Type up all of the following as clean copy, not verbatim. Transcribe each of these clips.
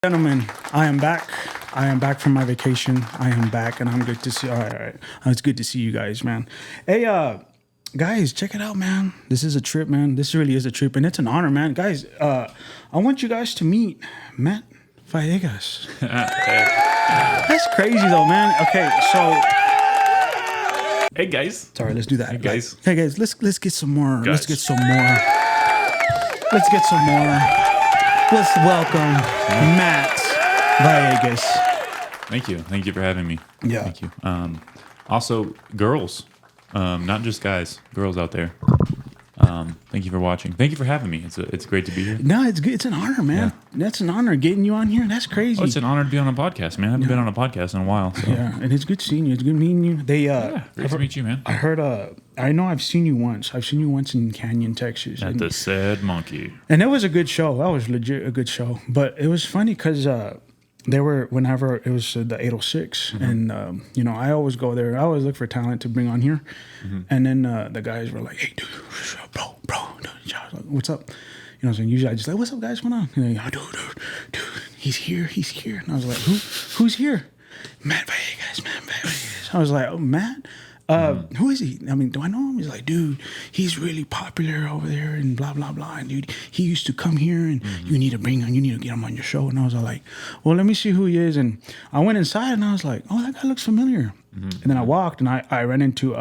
Gentlemen, I am back. I am back from my vacation. I am back, and I'm good to see. All right. It's good to see you guys, man. Hey, guys, check it out, man. This is a trip, man. This really is a trip, and it's an honor, man. Guys, I want you guys to meet Matt Villegas. That's crazy, though, man. Okay, so. Hey guys. Sorry, let's do that. Hey guys. Hey guys, let's get some more. Let's get some more. Let's welcome Matt Villegas. Thank you for having me. Yeah. Thank you. Also, girls, not just guys, girls out there. Thank you for watching. Thank you for having me. It's great to be here. No, it's good. It's an honor, man. Yeah. That's an honor getting you on here. That's crazy. Oh, it's an honor to be on a podcast, man. I haven't been on a podcast in a while. So. Yeah, and it's good seeing you. It's good meeting you. Great to meet you, man. I heard. I know I've seen you once. I've seen you once in Canyon, Texas. At the Sad Monkey. And it was a good show. That was legit a good show. But it was funny because they were, whenever it was the 806, and I always go there. I always look for talent to bring on here, and then the guys were like, "Hey, dude, bro, dude, what's up?" You know what I'm saying? Usually I just like, "What's up, guys? What's going on?" And they're like, dude, he's here. And I was like, who's here? Matt Villegas. I was like, "Oh, Matt." Who is he? I mean, do I know him? He's like, dude, he's really popular over there and blah, blah, blah. And dude, he used to come here and you need to get him on your show. And I was like, well, let me see who he is. And I went inside and I was like, oh, that guy looks familiar. And then I walked and I ran into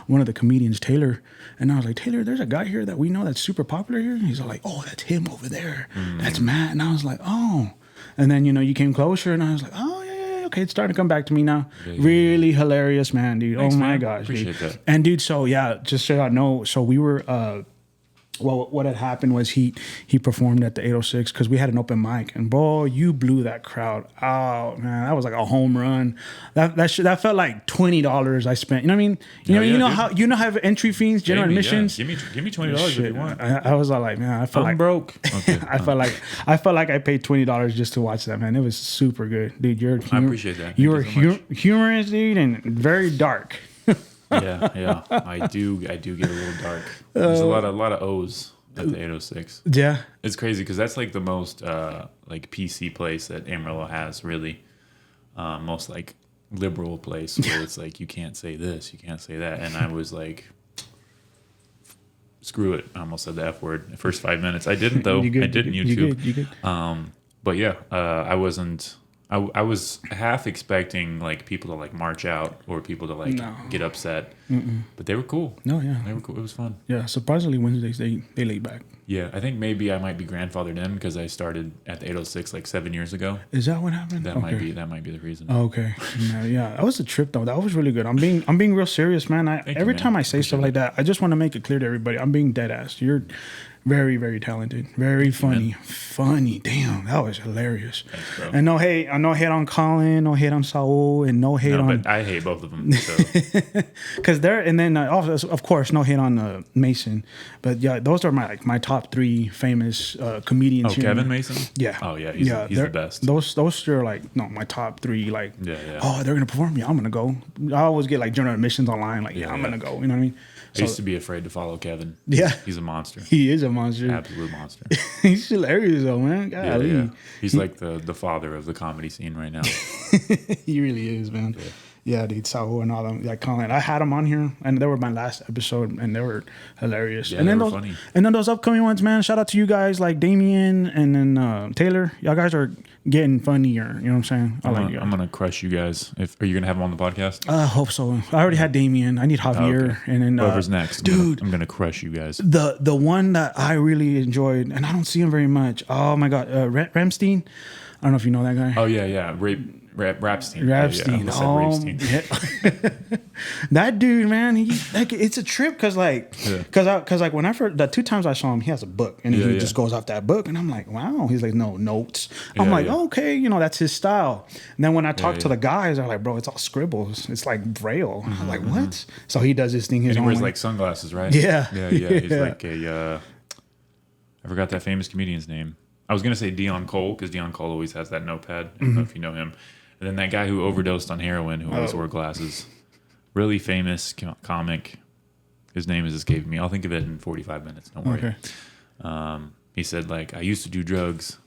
one of the comedians, Taylor. And I was like, Taylor, there's a guy here that we know that's super popular here. And he's like, oh, that's him over there. That's Matt. And I was like, oh. And then, you came closer and I was like, oh, yeah. Okay, it's starting to come back to me now. Yeah. Really hilarious, man, dude. Thanks, oh my gosh, appreciate dude. That. And dude, so yeah, just so I know, so we were what had happened was he performed at the 806 because we had an open mic, and bro, you blew that crowd out, man. That was like a home run. That felt like $20 I spent. You know what I mean? You know how entry fees, general admissions. Yeah. Give me $20 if you want. I was all like, man, I felt I'm broke. Okay. I felt like I paid $20 just to watch that, man. It was super good, dude. I appreciate that. You were humorous, dude, and very dark. Yeah. I do get a little dark. There's a lot of O's at the 806. Yeah. It's crazy because that's like the most like PC place that Amarillo has, really. Most like liberal place where it's like you can't say this, you can't say that. And I was like, screw it. I almost said the F word the first 5 minutes. I didn't though. I did in YouTube. You good. But yeah, I wasn't. I was half expecting like people to like march out or people to like get upset, but they were cool. No, yeah, they were cool. It was fun. Yeah, surprisingly Wednesdays they laid back. Yeah, I think maybe I might be grandfathered in because I started at the 806 like 7 years ago. Is that what happened? That might be the reason. Oh, okay, yeah, that was a trip though. That was really good. I'm being real serious, man. Every time I say stuff like that, I just want to make it clear to everybody. I'm being dead ass. You're very, very talented. Very funny. Funny. Damn, that was hilarious. Thanks, bro. And no hate on Colin, no hate on Saul, and no hate on. But I hate both of them. So. Because and then of course, no hate on Mason. But yeah, those are my top three famous comedians. Oh, here. Kevin Mason. Yeah. Oh yeah, he's the best. Those are like my top three. Like yeah. Oh, they're gonna perform. Yeah, I'm gonna go. I always get like general admissions online. Like I'm gonna go. You know what I mean? I used to be afraid to follow Kevin. Yeah. He's a monster. He is a monster. Absolute monster. He's hilarious though, man. Golly. Yeah. He's like the father of the comedy scene right now. He really is, man. Yeah, dude, Saul and all them. Like Colin, I had them on here, and they were my last episode, and they were hilarious. Yeah, and then they were funny. And then those upcoming ones, man. Shout out to you guys, like Damien and then Taylor. Y'all guys are getting funnier. You know what I'm saying? I'm gonna crush you guys. Are you gonna have them on the podcast? I hope so. I already had Damien. I need Javier, okay. And then whoever's next, dude. I'm gonna crush you guys. The one that I really enjoyed, and I don't see him very much. Oh my God, Ramstein. I don't know if you know that guy. Oh yeah. Rapstein. Yeah. That dude, man, it's a trip because when I first the 2 times I saw him, he has a book and he just goes off that book, and I'm like, wow. He's like, no notes. I'm like, okay, that's his style. And then when I talk to the guys, they're like, bro, it's all scribbles. It's like Braille. I'm like, what? So he does this thing his and he own wears way. like sunglasses, right? Yeah. He's like a. I forgot that famous comedian's name. I was gonna say Dion Cole because Dion Cole always has that notepad. I don't know if you know him. And then that guy who overdosed on heroin, who always wore glasses, really famous comic. His name is escaping me. I'll think of it in 45 minutes. Don't worry. Okay. He said like, I used to do drugs,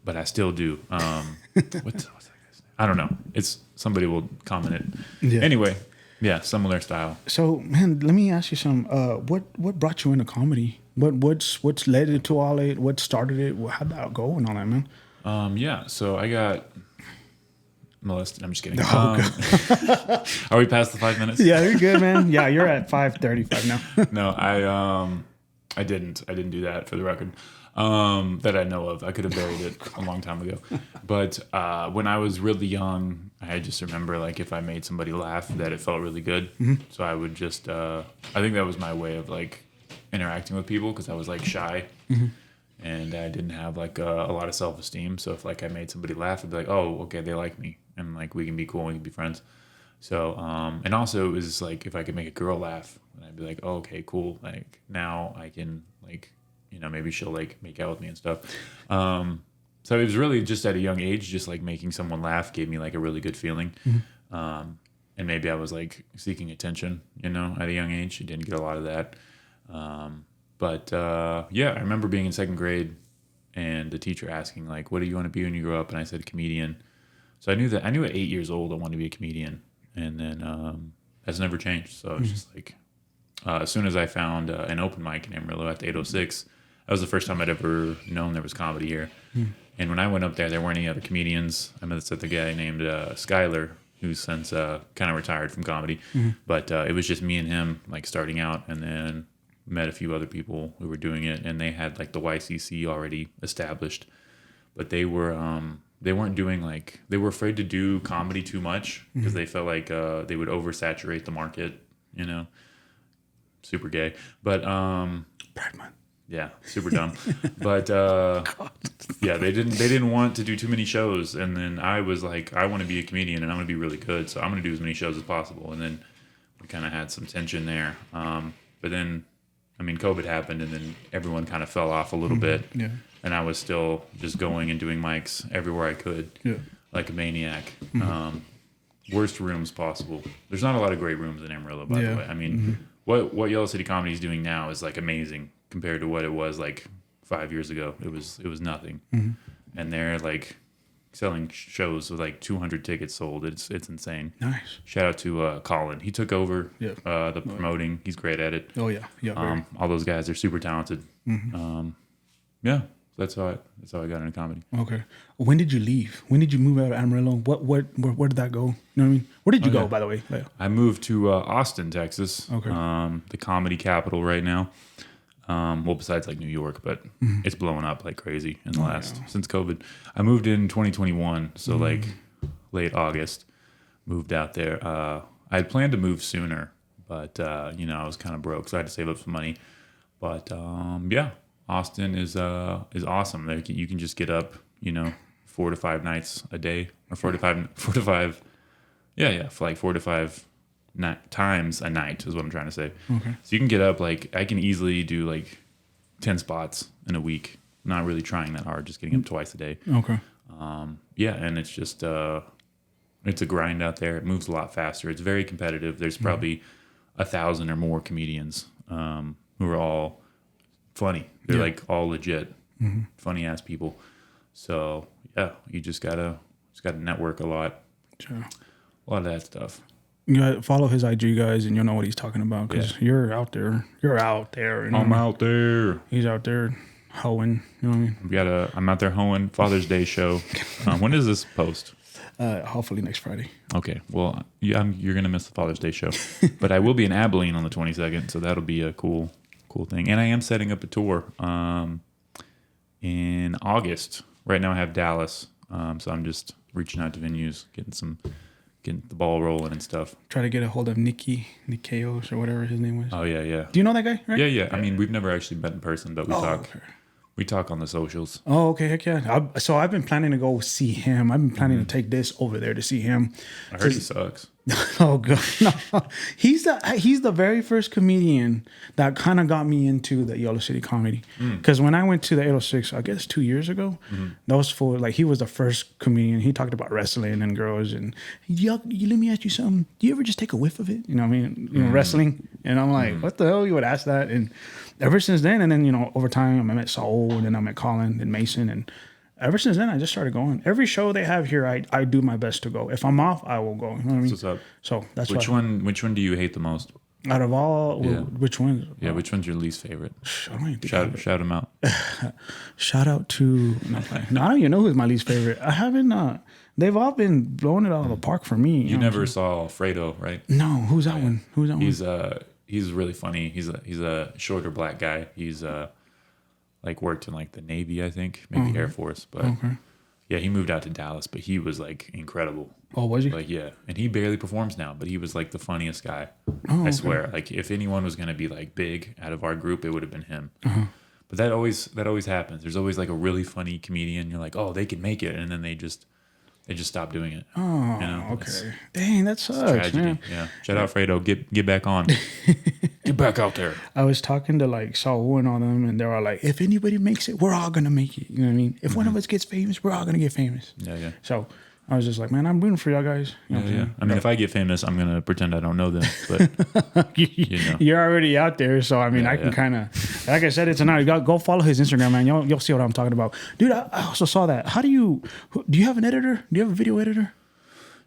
but I still do. What's that guy's name? I don't know. It's somebody will comment it. Yeah. Anyway, yeah, similar style. So, man, let me ask you some. What brought you into comedy? What's led into all it? What started it? How'd that go and all that, man? Yeah. So I got molested. I'm just kidding. Oh, Are we past the 5 minutes? Yeah, you're good, man. Yeah, you're at 5:35 now. No, I didn't do that for the record. That I know of. I could have buried it a long time ago. But when I was really young, I just remember like if I made somebody laugh, that it felt really good. So I would just, I think that was my way of like interacting with people because I was like shy and I didn't have like a lot of self-esteem. So if like I made somebody laugh, I'd be like, oh, okay, they like me, and like we can be cool, we can be friends. So and also it was like if I could make a girl laugh, and I'd be like, oh, okay, cool. Like now I can like, you know, maybe she'll like make out with me and stuff. So it was really just at a young age, just like making someone laugh gave me like a really good feeling. And maybe I was like seeking attention, you know, at a young age. I didn't get a lot of that. But yeah, I remember being in second grade and the teacher asking like, what do you want to be when you grow up? And I said comedian. So I knew at 8 years old I wanted to be a comedian. And then that's never changed. So it's just like, as soon as I found an open mic in Amarillo at the 806, that was the first time I'd ever known there was comedy here. And when I went up there, there weren't any other comedians. I met the guy named Skyler, who's since kind of retired from comedy. But it was just me and him, like starting out, and then met a few other people who were doing it, and they had like the YCC already established. But they weren't doing like, they were afraid to do comedy too much because they felt like they would oversaturate the market, you know. Super gay, but Pride Month. yeah, super dumb. But yeah, they didn't want to do too many shows, and then I was like, I want to be a comedian and I'm going to be really good, so I'm going to do as many shows as possible. And then we kind of had some tension there. But then, I mean, COVID happened, and then everyone kind of fell off a little bit. Yeah. And I was still just going and doing mics everywhere I could, like a maniac. Worst rooms possible. There's not a lot of great rooms in Amarillo, by the way. I mean, what Yellow City Comedy is doing now is like amazing compared to what it was like 5 years ago. It was nothing, and they're like selling shows with like 200 tickets sold. It's insane. Nice. Shout out to Colin. He took over the promoting. He's great at it. Oh yeah, yeah. All those guys are super talented. Yeah. That's how I got into comedy. Okay. When did you leave? When did you move out of Amarillo? Where did that go? You know what I mean? Where did you go, by the way? I moved to Austin, Texas. Okay. The comedy capital right now. Well, besides like New York, but it's blowing up like crazy in the since COVID. I moved in 2021, so like late August. Moved out there. I had planned to move sooner, but you know, I was kind of broke, so I had to save up some money. But yeah. Austin is awesome. Like you can just get up, you know, 4 to 5 nights a day, or 4 to 5, for like 4 to 5 times a night is what I'm trying to say. Okay. So you can get up, like I can easily do like 10 spots in a week. Not really trying that hard, just getting up twice a day. Okay. Yeah, and it's just it's a grind out there. It moves a lot faster. It's very competitive. There's probably 1,000 or more comedians who are all funny. They're like all legit, funny ass people. So yeah, you just gotta network a lot. Sure. A lot of that stuff. You gotta follow his IG, guys, and you'll know what he's talking about because you're out there. You're out there. You know I'm out there. He's out there hoeing. You know what I mean? I'm out there hoeing. Father's Day show. When is this post? Hopefully next Friday. Okay. Well, you're gonna miss the Father's Day show, but I will be in Abilene on the 22nd, so that'll be a cool thing. And I am setting up a tour in August. Right now I have Dallas, so I'm just reaching out to venues, getting the ball rolling and stuff. Try to get a hold of Nikeos or whatever his name was. Oh yeah. Do you know that guy? Right? Yeah. I mean, we've never actually met in person, but we talk. Okay. We talk on the socials. Oh, okay, heck yeah. So I've been planning to go see him. I've been planning to take this over there to see him. I heard he sucks. Oh god, no. He's the very first comedian that kind of got me into the Yellow City comedy. Because when I went to the 806, I guess 2 years ago, that was for like he was the first comedian. He talked about wrestling and girls and you let me ask you something. Do you ever just take a whiff of it? You know what I mean? You know, wrestling. And I'm like, what the hell? You would ask that? And ever since then, and then over time, I met Saul, and then I met Colin and Mason, and ever since then, I just started going. Every show they have here, I do my best to go. If I'm off, I will go. You know what I mean? What's up? So that's Which one do you hate the most? Out of all, Yeah. which ones? Yeah, which one's your least favorite? I don't even think Shout them out. Shout out to no, I don't even know who's my least favorite. I haven't. They've all been blowing it out of the park for me. You never saw Fredo, right? No, who's that one? Who's that one? He's really funny. He's a shorter black guy. He's like worked in like the Navy, I think, maybe Air Force, but yeah, he moved out to Dallas. But he was like incredible. Oh, was he? Like yeah, and he barely performs now, but he was like the funniest guy. I swear. Like if anyone was gonna be like big out of our group, it would have been him. But that always happens. There's always like a really funny comedian. You're like, oh, they can make it, and then they just stop doing it. Oh, you know, okay. Dang, that sucks, tragedy. man. Yeah. Shout out Fredo. Get back on. Get back out there. I was talking to like Saul and all them, and they were like, if anybody makes it, we're all gonna make it. You know what I mean? If one of us gets famous, we're all gonna get famous. Yeah. So I was just like, man, I'm rooting for y'all guys. You know what I'm saying? I mean, if I get famous, I'm gonna pretend I don't know them. But you know. You're already out there, so I mean, I can kind of, like I said, it's an go follow his Instagram, man. You'll see what I'm talking about, dude. I also saw that. Do you have an editor? Do you have a video editor?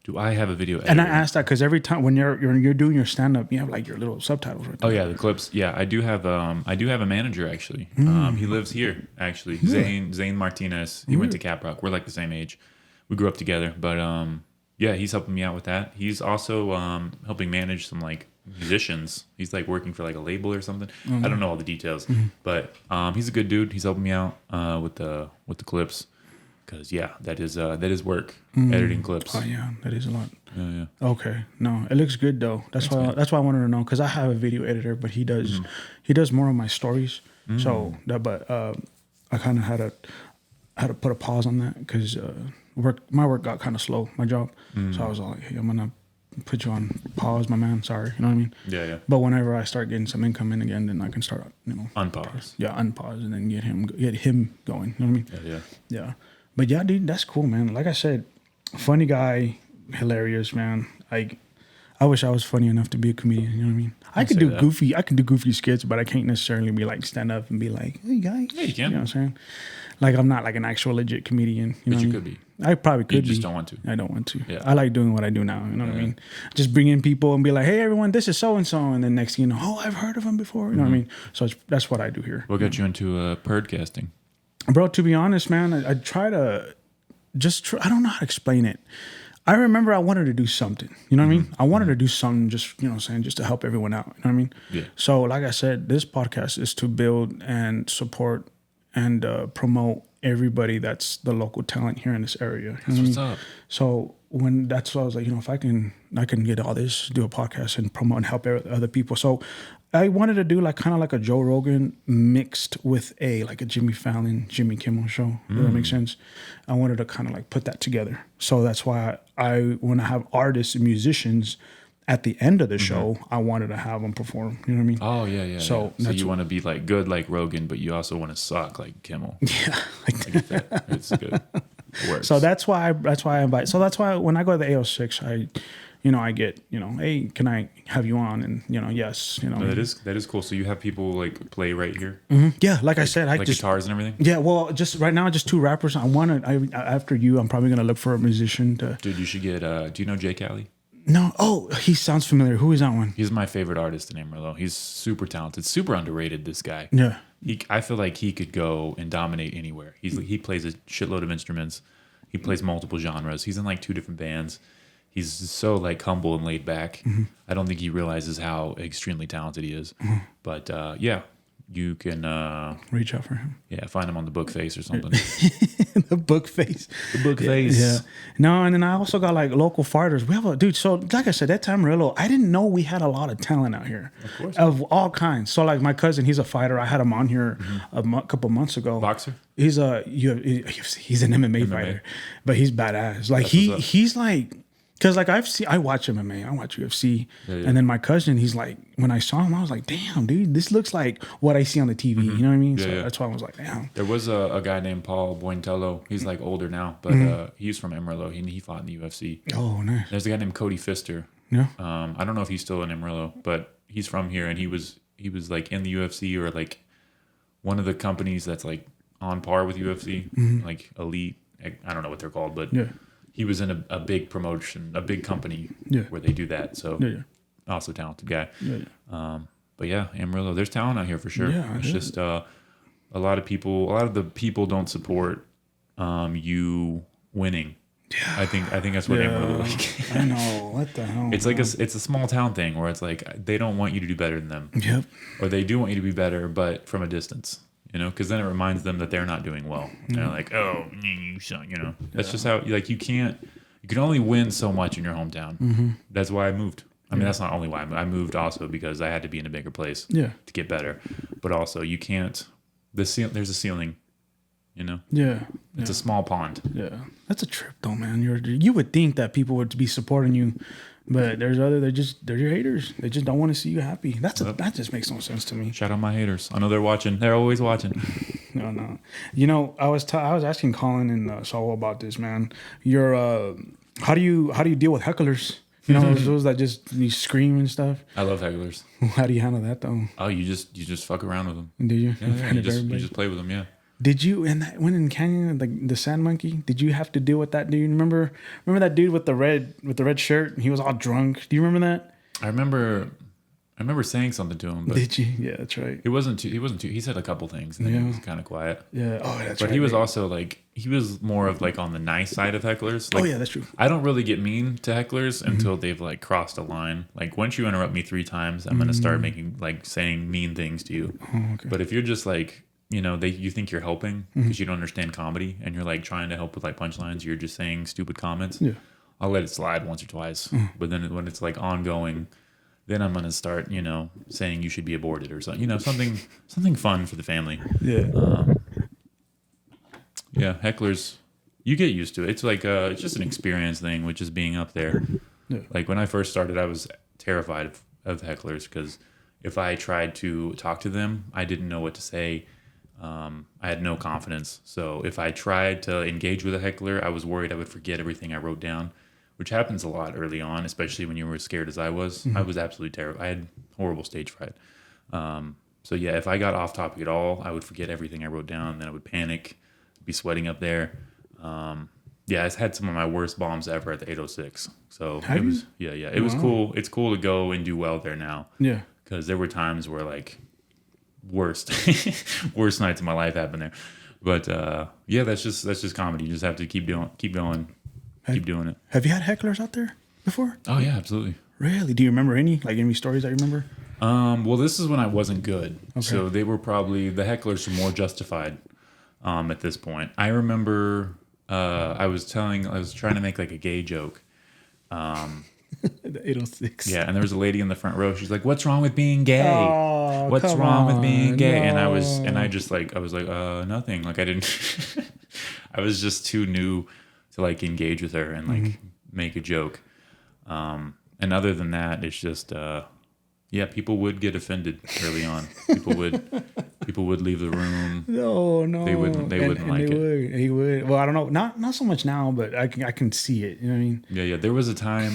Do I have a video editor? And I asked that because every time when you're doing your stand up, you have like your little subtitles right there. Oh yeah, the clips. Yeah, I do have a manager actually. He lives here actually. Zane Martinez. He went to Cap Rock. We're like the same age. We grew up together, but yeah, he's helping me out with that. He's also helping manage some like musicians. He's like working for like a label or something. I don't know all the details, but he's a good dude. He's helping me out with the clips, because yeah, that is work, editing clips. Oh yeah, that is a lot. Yeah. Okay, no, it looks good though. That's why I wanted to know, because I have a video editor, but he does more of my stories. So I kind of had to put a pause on that because my work got kind of slow, my job. So I was like, hey, I'm gonna put you on pause, my man. Sorry, you know what I mean? Yeah. But whenever I start getting some income in again, then I can start, unpause. Yeah, unpause, and then get him going. You know what I mean? Yeah. But yeah, dude, that's cool, man. Like I said, funny guy, hilarious, man. Like, I wish I was funny enough to be a comedian. You know what I mean? I could do goofy skits, but I can't necessarily be like stand up and be like, hey guys. Yeah, you can. You know what I'm saying? Like, I'm not like an actual legit comedian. But you could be. I probably could be. You just don't want to. I don't want to. Yeah. I like doing what I do now. You know what I mean? Just bring in people and be like, hey, everyone, this is so-and-so. And then next thing you know, oh, I've heard of him before. You know what I mean? So that's what I do here. What got you into podcasting? Bro, to be honest, man, I try to I don't know how to explain it. I remember I wanted to do something. You know what I mean? I wanted to do something just, you know what I'm saying, just to help everyone out. You know what I mean? Yeah. So like I said, this podcast is to build and support and promote everybody that's the local talent here in this area. That's what's up. So that's why I was like, if I can get all this, do a podcast and promote and help other people. So I wanted to do like kind of like a Joe Rogan mixed with like a Jimmy Fallon, Jimmy Kimmel show. Does that make sense? I wanted to kind of like put that together. So that's why when I have artists and musicians at the end of the show, I wanted to have them perform. You know what I mean? Oh yeah. So you want to be like good like Rogan, but you also want to suck like Kimmel. Yeah, I get that. It's good. It works. So that's why I invite. So that's why when I go to the AO6, I get, hey, can I have you on? And yes, No, that is cool. So you have people like play right here. Yeah, like I said, like guitars and everything. Yeah, well, just right now, just two rappers. After you, I'm probably gonna look for a musician to. Dude, you should get. Do you know Jay Cali? No. Oh, he sounds familiar. Who is that one? He's my favorite artist in Amarillo. He's super talented, super underrated. This guy. Yeah. I feel like he could go and dominate anywhere. He plays a shitload of instruments. He plays multiple genres. He's in like 2 different bands. He's so like humble and laid back. I don't think he realizes how extremely talented he is. But yeah, you can reach out for him. Yeah, find him on the book face or something. The book face. The book face. Yeah. No, and then I also got like local fighters. We have a dude. So like I said, that time Amarillo, I didn't know we had a lot of talent out here. Of course. Of all kinds. So like my cousin, he's a fighter. I had him on here a couple months ago. Boxer? He's an MMA fighter, but he's badass. Like he's like. Because like I watch MMA, I watch UFC, and then my cousin, he's like, when I saw him, I was like, damn, dude, this looks like what I see on the TV. You know what I mean? That's why I was like, damn. There was a guy named Paul Bointello. He's like older now, but he's from Amarillo. He fought in the UFC. Oh, nice. There's a guy named Cody Pfister. Yeah. I don't know if he's still in Amarillo, but he's from here, and he was like in the UFC or like one of the companies that's like on par with UFC, like elite. I don't know what they're called, but Yeah. he was in a big promotion, a big company Yeah. where they do that. So Yeah. also talented guy. Yeah. But yeah, Amarillo, there's talent out here for sure. Yeah, It's just a lot of the people don't support you winning. Yeah. I think that's what Amarillo like. I know. What the hell? It's like it's a small town thing where it's like they don't want you to do better than them. Yep. Or they do want you to be better, but from a distance, you know, because then it reminds them that they're not doing well. And they're like, oh, you suck, you know. That's just how, like, you can only win so much in your hometown. That's why I moved. I mean, that's not only why I moved also because I had to be in a bigger place to get better. But also, you can't, there's a ceiling, you know? Yeah. It's a small pond. Yeah. That's a trip though, man. You would think that people would be supporting you, but they're your haters. They just don't want to see you happy. That just makes no sense to me. Shout out my haters. I know they're watching. They're always watching. No. You know, I was asking Colin and Saul about this, man. How do you deal with hecklers? You know, those that just you scream and stuff. I love hecklers. How do you handle that though? Oh, you just fuck around with them. Did you? Yeah, you just play with them. Yeah. Did you when in Canyon the sand monkey? Did you have to deal with that dude? Remember that dude with the red shirt? He was all drunk. Do you remember that? I remember saying something to him. But did you? Yeah, that's right. He wasn't too. He said a couple things, and then he was kind of quiet. Yeah. Oh, that's right. But he was also like he was more of like on the nice side of hecklers. Like, oh yeah, that's true. I don't really get mean to hecklers until they've like crossed a line. Like once you interrupt me 3 times, I'm gonna start saying mean things to you. Oh, okay. But if you're just like, you know, you think you're helping because you don't understand comedy and you're like trying to help with like punchlines, you're just saying stupid comments. Yeah. I'll let it slide once or twice. But then when it's like ongoing, then I'm gonna start, you know, saying you should be aborted or something. You know, something fun for the family. Yeah. Yeah, hecklers, you get used to it. It's like it's just an experience thing, which is being up there. Yeah. Like when I first started, I was terrified of hecklers because if I tried to talk to them, I didn't know what to say. I had no confidence. So if I tried to engage with a heckler, I was worried I would forget everything I wrote down, which happens a lot early on, especially when you were as scared as I was. I was absolutely terrified. I had horrible stage fright. So yeah, if I got off topic at all, I would forget everything I wrote down, and then I would panic, be sweating up there. Yeah, I had some of my worst bombs ever at the 806. So Have it was you? it was cool. It's cool to go and do well there now. Yeah. Because there were times where like worst nights of my life happened there. But yeah, that's just comedy. You just have to keep going, keep doing it. Have you had hecklers out there before? Oh yeah, absolutely. Really? Do you remember any stories that you remember? Well, this is when I wasn't good, Okay. so they were probably the hecklers were more justified. At this point, I remember I was trying to make like a gay joke. The 806. Yeah, and there was a lady in the front row. She's like, "What's wrong with being gay? Oh, What's come wrong with being on, gay?" no. And I was like, nothing. Like I didn't. I was just too new to like engage with her and like make a joke. And other than that, it's just yeah, people would get offended early on. People would leave the room. No. They wouldn't like it. He would. Well, I don't know. Not so much now, but I can see it. You know what I mean? Yeah. There was a time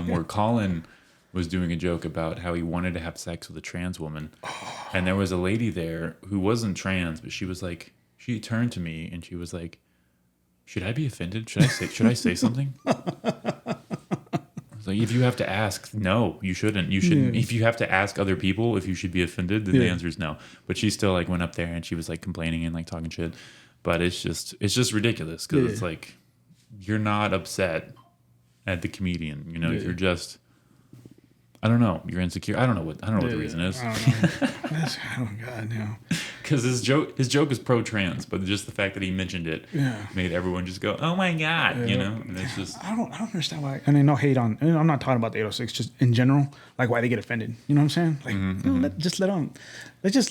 where Colin was doing a joke about how he wanted to have sex with a trans woman, and there was a lady there who wasn't trans, but she was like, she turned to me and she was like, "Should I be offended? Should I say something?" Like, if you have to ask, no, you shouldn't. You shouldn't. Yeah. If you have to ask other people if you should be offended, then the answer is no. But she still like went up there and she was like complaining and like talking shit. But it's just ridiculous because it's like you're not upset at the comedian. You know, you're just, I don't know, you're insecure. I don't know what the reason is. I don't know. Oh God, no. Because his joke is pro-trans, but just the fact that he mentioned it made everyone just go, "Oh my God," you know. And it's just I don't understand why. I mean, no hate on. I'm not talking about the 806. Just in general, like why they get offended. You know what I'm saying? Like, you know, let's just let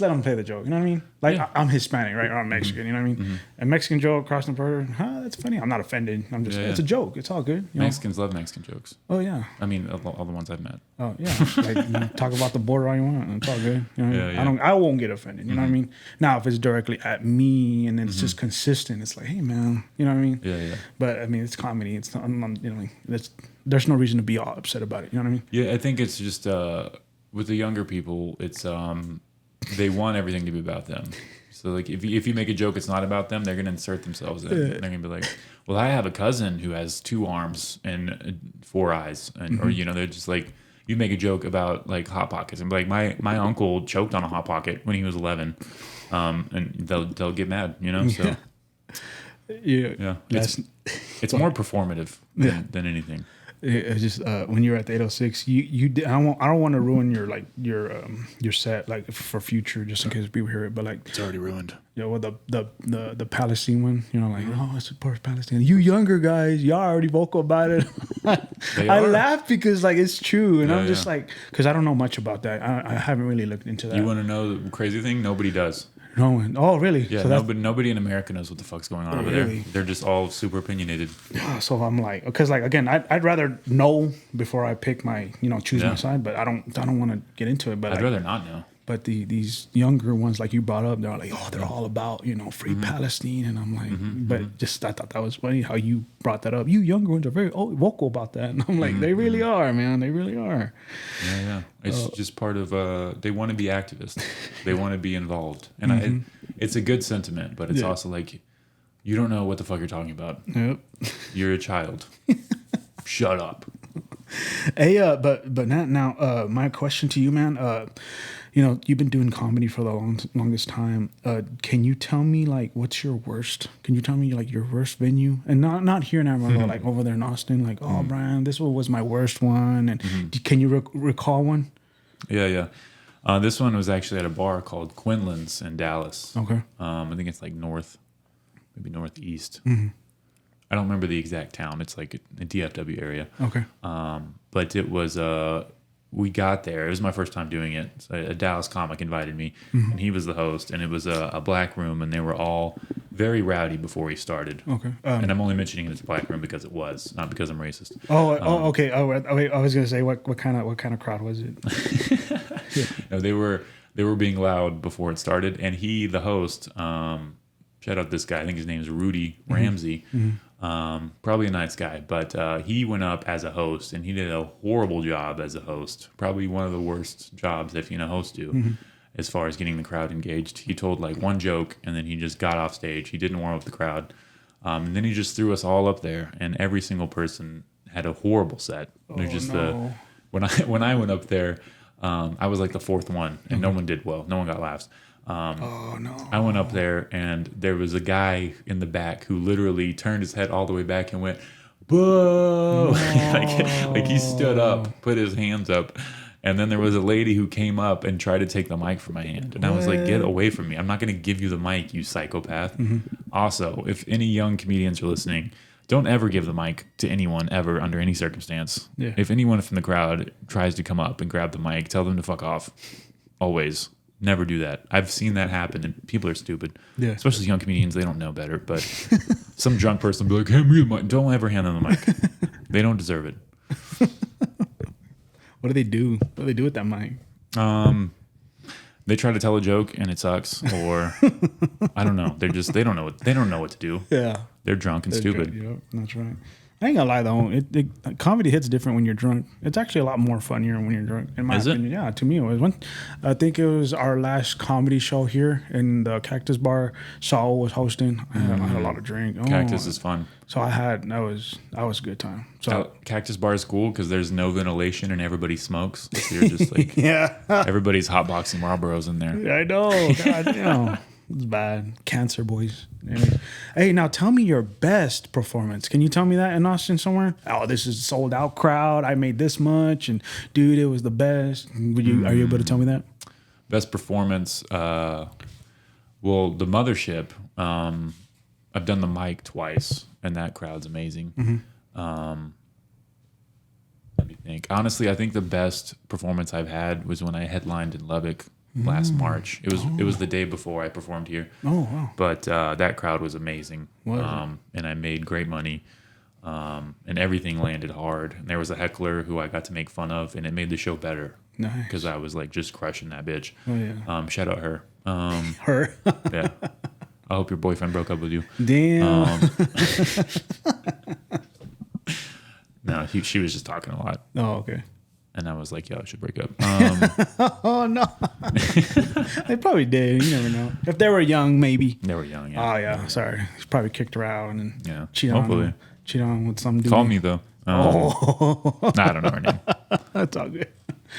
them play the joke. You know what I mean? Like I'm Hispanic, right? Or I'm Mexican. You know what I mean? A Mexican joke crossing the border. That's funny. I'm not offended. I'm just. It's a joke. It's all good. You know? Mexicans love Mexican jokes. Oh yeah. I mean, all the ones I've met. Oh yeah. Like, you talk about the border all you want. It's all good. You know what I mean? Yeah. I won't get offended. You know what I mean? Now if it's directly at me and then it's just consistent, it's like, hey man, you know what I mean? Yeah. But I mean, it's comedy. It's not. You know, there's no reason to be all upset about it. You know what I mean? Yeah, I think it's just with the younger people, it's they want everything to be about them. So like if you make a joke, it's not about them. They're gonna insert themselves in. They're gonna be like, well, I have a cousin who has 2 arms and 4 eyes, and or they're just like, you make a joke about like hot pockets, and like my uncle choked on a hot pocket when he was 11, and they'll get mad, So Yeah. it's more performative than anything. It's just when you're at the 806, I don't want to ruin your set like for future, just in case people hear it. But like It's already ruined. With the Palestine one, like oh, it supports Palestine. You younger guys, y'all already vocal about it. I laugh because like it's true, and I'm just like, because I don't know much about that. I haven't really looked into that. You want to know the crazy thing? Nobody does. No one. Oh, really? Yeah, so nobody in America knows what the fuck's going on over there. They're just all super opinionated. So I'm like, because like again, I'd rather know before I pick my, choose my side, but I don't want to get into it. But I'd rather not know. But these younger ones, like you brought up, they're like, oh, they're all about free Palestine, and I'm like, but just I thought that was funny how you brought that up. You younger ones are very vocal about that, and I'm like, they really are, man, they really are. Yeah. It's just part of. They want to be activists. They want to be involved, and it's a good sentiment, but it's also like, you don't know what the fuck you're talking about. Yep. You're a child. Shut up. Hey, but now, my question to you, man. You've been doing comedy for the longest time. Can you tell me like what's your worst? Can you tell me like your worst venue? And not here in Amarillo, like over there in Austin. Like, oh, Brian, this one was my worst one. And can you recall one? Yeah. This one was actually at a bar called Quinlan's in Dallas. Okay. I think it's like maybe northeast. I don't remember the exact town. It's like a DFW area. Okay. But it was we got there. It was my first time doing it. So a Dallas comic invited me, and he was the host. And it was a black room, and they were all very rowdy before we started. Okay. And I'm only mentioning it as a black room because it was, not because I'm racist. Okay. I was gonna say what kind of crowd was it? No, they were being loud before it started, and he, the host, shout out this guy. I think his name is Rudy Ramsey. Probably a nice guy, but he went up as a host, and he did a horrible job as a host. Probably one of the worst jobs I've seen a host do, as far as getting the crowd engaged. He told like one joke, and then he just got off stage. He didn't warm up the crowd, and then he just threw us all up there, and every single person had a horrible set. When I went up there, I was like the 4th one, and no one did well. No one got laughs. I went up there, and there was a guy in the back who literally turned his head all the way back and went, "Boo!" like he stood up, put his hands up, and then there was a lady who came up and tried to take the mic from my hand, and I was like, "Get away from me! I'm not going to give you the mic, you psychopath." Also, if any young comedians are listening, don't ever give the mic to anyone ever under any circumstance. Yeah. If anyone from the crowd tries to come up and grab the mic, tell them to fuck off. Always. Never do that. I've seen that happen, and people are stupid. Yeah. Especially young comedians, they don't know better. But some drunk person will be like, "Hand me the mic." Don't ever hand them the mic. They don't deserve it. What do they do? What do they do with that mic? They try to tell a joke and it sucks, or I don't know. They don't know what to do. Yeah. They're drunk and stupid. Yep, that's right. I ain't gonna lie though, comedy hits different when you're drunk. It's actually a lot more funnier when you're drunk, in my opinion. Yeah, to me it was. I think it was our last comedy show here in the Cactus Bar. Saul was hosting. I had a lot of drink. Cactus is fun. So that was a good time. So Cactus Bar is cool because there's no ventilation and everybody smokes. So you're just like everybody's hotboxing Marlboros in there. Yeah, I know. God, it's bad. Cancer, boys. Anyway. Hey, now tell me your best performance. Can you tell me that in Austin somewhere? Oh, this is a sold out crowd. I made this much, and dude, it was the best. Are you able to tell me that? Best performance. Well, the Mothership. I've done the mic twice, and that crowd's amazing. Let me think. Honestly, I think the best performance I've had was when I headlined in Lubbock last March. It was the day before I performed here. Oh, wow. But that crowd was amazing. And I made great money. And everything landed hard. And there was a heckler who I got to make fun of, and it made the show better. Nice. Because I was like just crushing that bitch. Oh, yeah. Shout out her. Her? Yeah. I hope your boyfriend broke up with you. Damn. No, she was just talking a lot. Oh, okay. And I was like, "Yo, I should break up." Oh no, they probably did. You never know. If they were young, maybe. They were young. Yeah. Oh yeah, sorry. He's probably kicked her out and Yeah. cheated on with some dude. Call me though. Oh, Nah, I don't know her name. that's all good.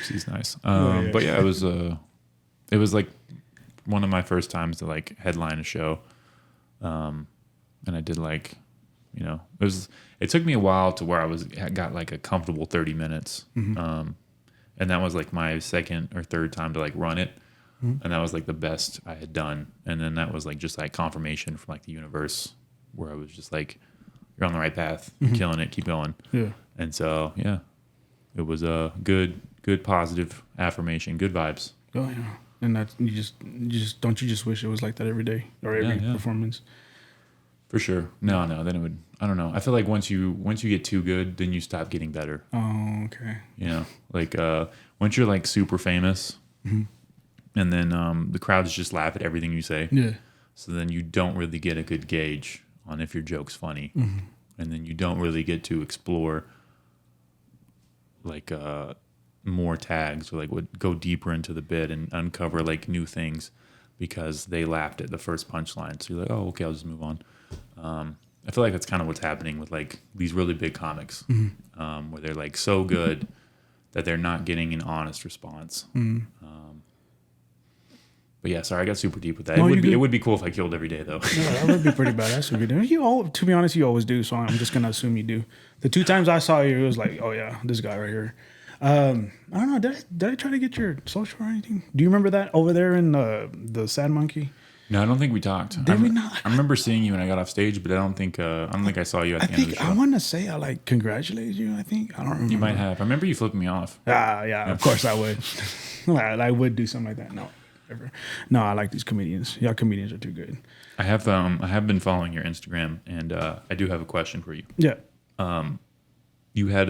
She's nice. Yeah. But yeah, it was like one of my first times to like headline a show. And I did like, it took me a while to where I got like a comfortable 30 minutes. And that was like my second or third time to like run it. And that was like the best I had done. And then that was like just like confirmation from like the universe where I was just like, you're on the right path, you're killing it, keep going. Yeah. And so, yeah, it was a good positive affirmation, good vibes. Oh yeah. And that you just wish it was like that every day or every performance. For sure. No, then it would. I don't know. I feel like once you get too good, then you stop getting better. Oh, okay. Like once you're like super famous, and then the crowds just laugh at everything you say. Yeah. So then you don't really get a good gauge on if your joke's funny, and then you don't really get to explore like more tags or like go deeper into the bit and uncover like new things because they laughed at the first punchline. So you're like, oh, okay, I'll just move on. I feel like that's kind of what's happening with like these really big comics, where they're like so good that they're not getting an honest response. But yeah, sorry, I got super deep with that. No, it would be cool if I killed every day though. Yeah, that would be pretty badass if you do. To be honest, you always do. So I'm just gonna assume you do. The 2 times I saw you, it was like, oh yeah, this guy right here. I don't know. Did I try to get your social or anything? Do you remember that over there in the Sad Monkey? No, I don't think we talked. Did we not? I remember seeing you when I got off stage, but I don't think I saw you at the end of the show. I want to say I like congratulated you. I think I don't remember. You might have. I remember you flipping me off. Yeah. Of course I would. I would do something like that. No, ever. No, I like these comedians. Y'all comedians are too good. I have been following your Instagram, and I do have a question for you. Yeah. You had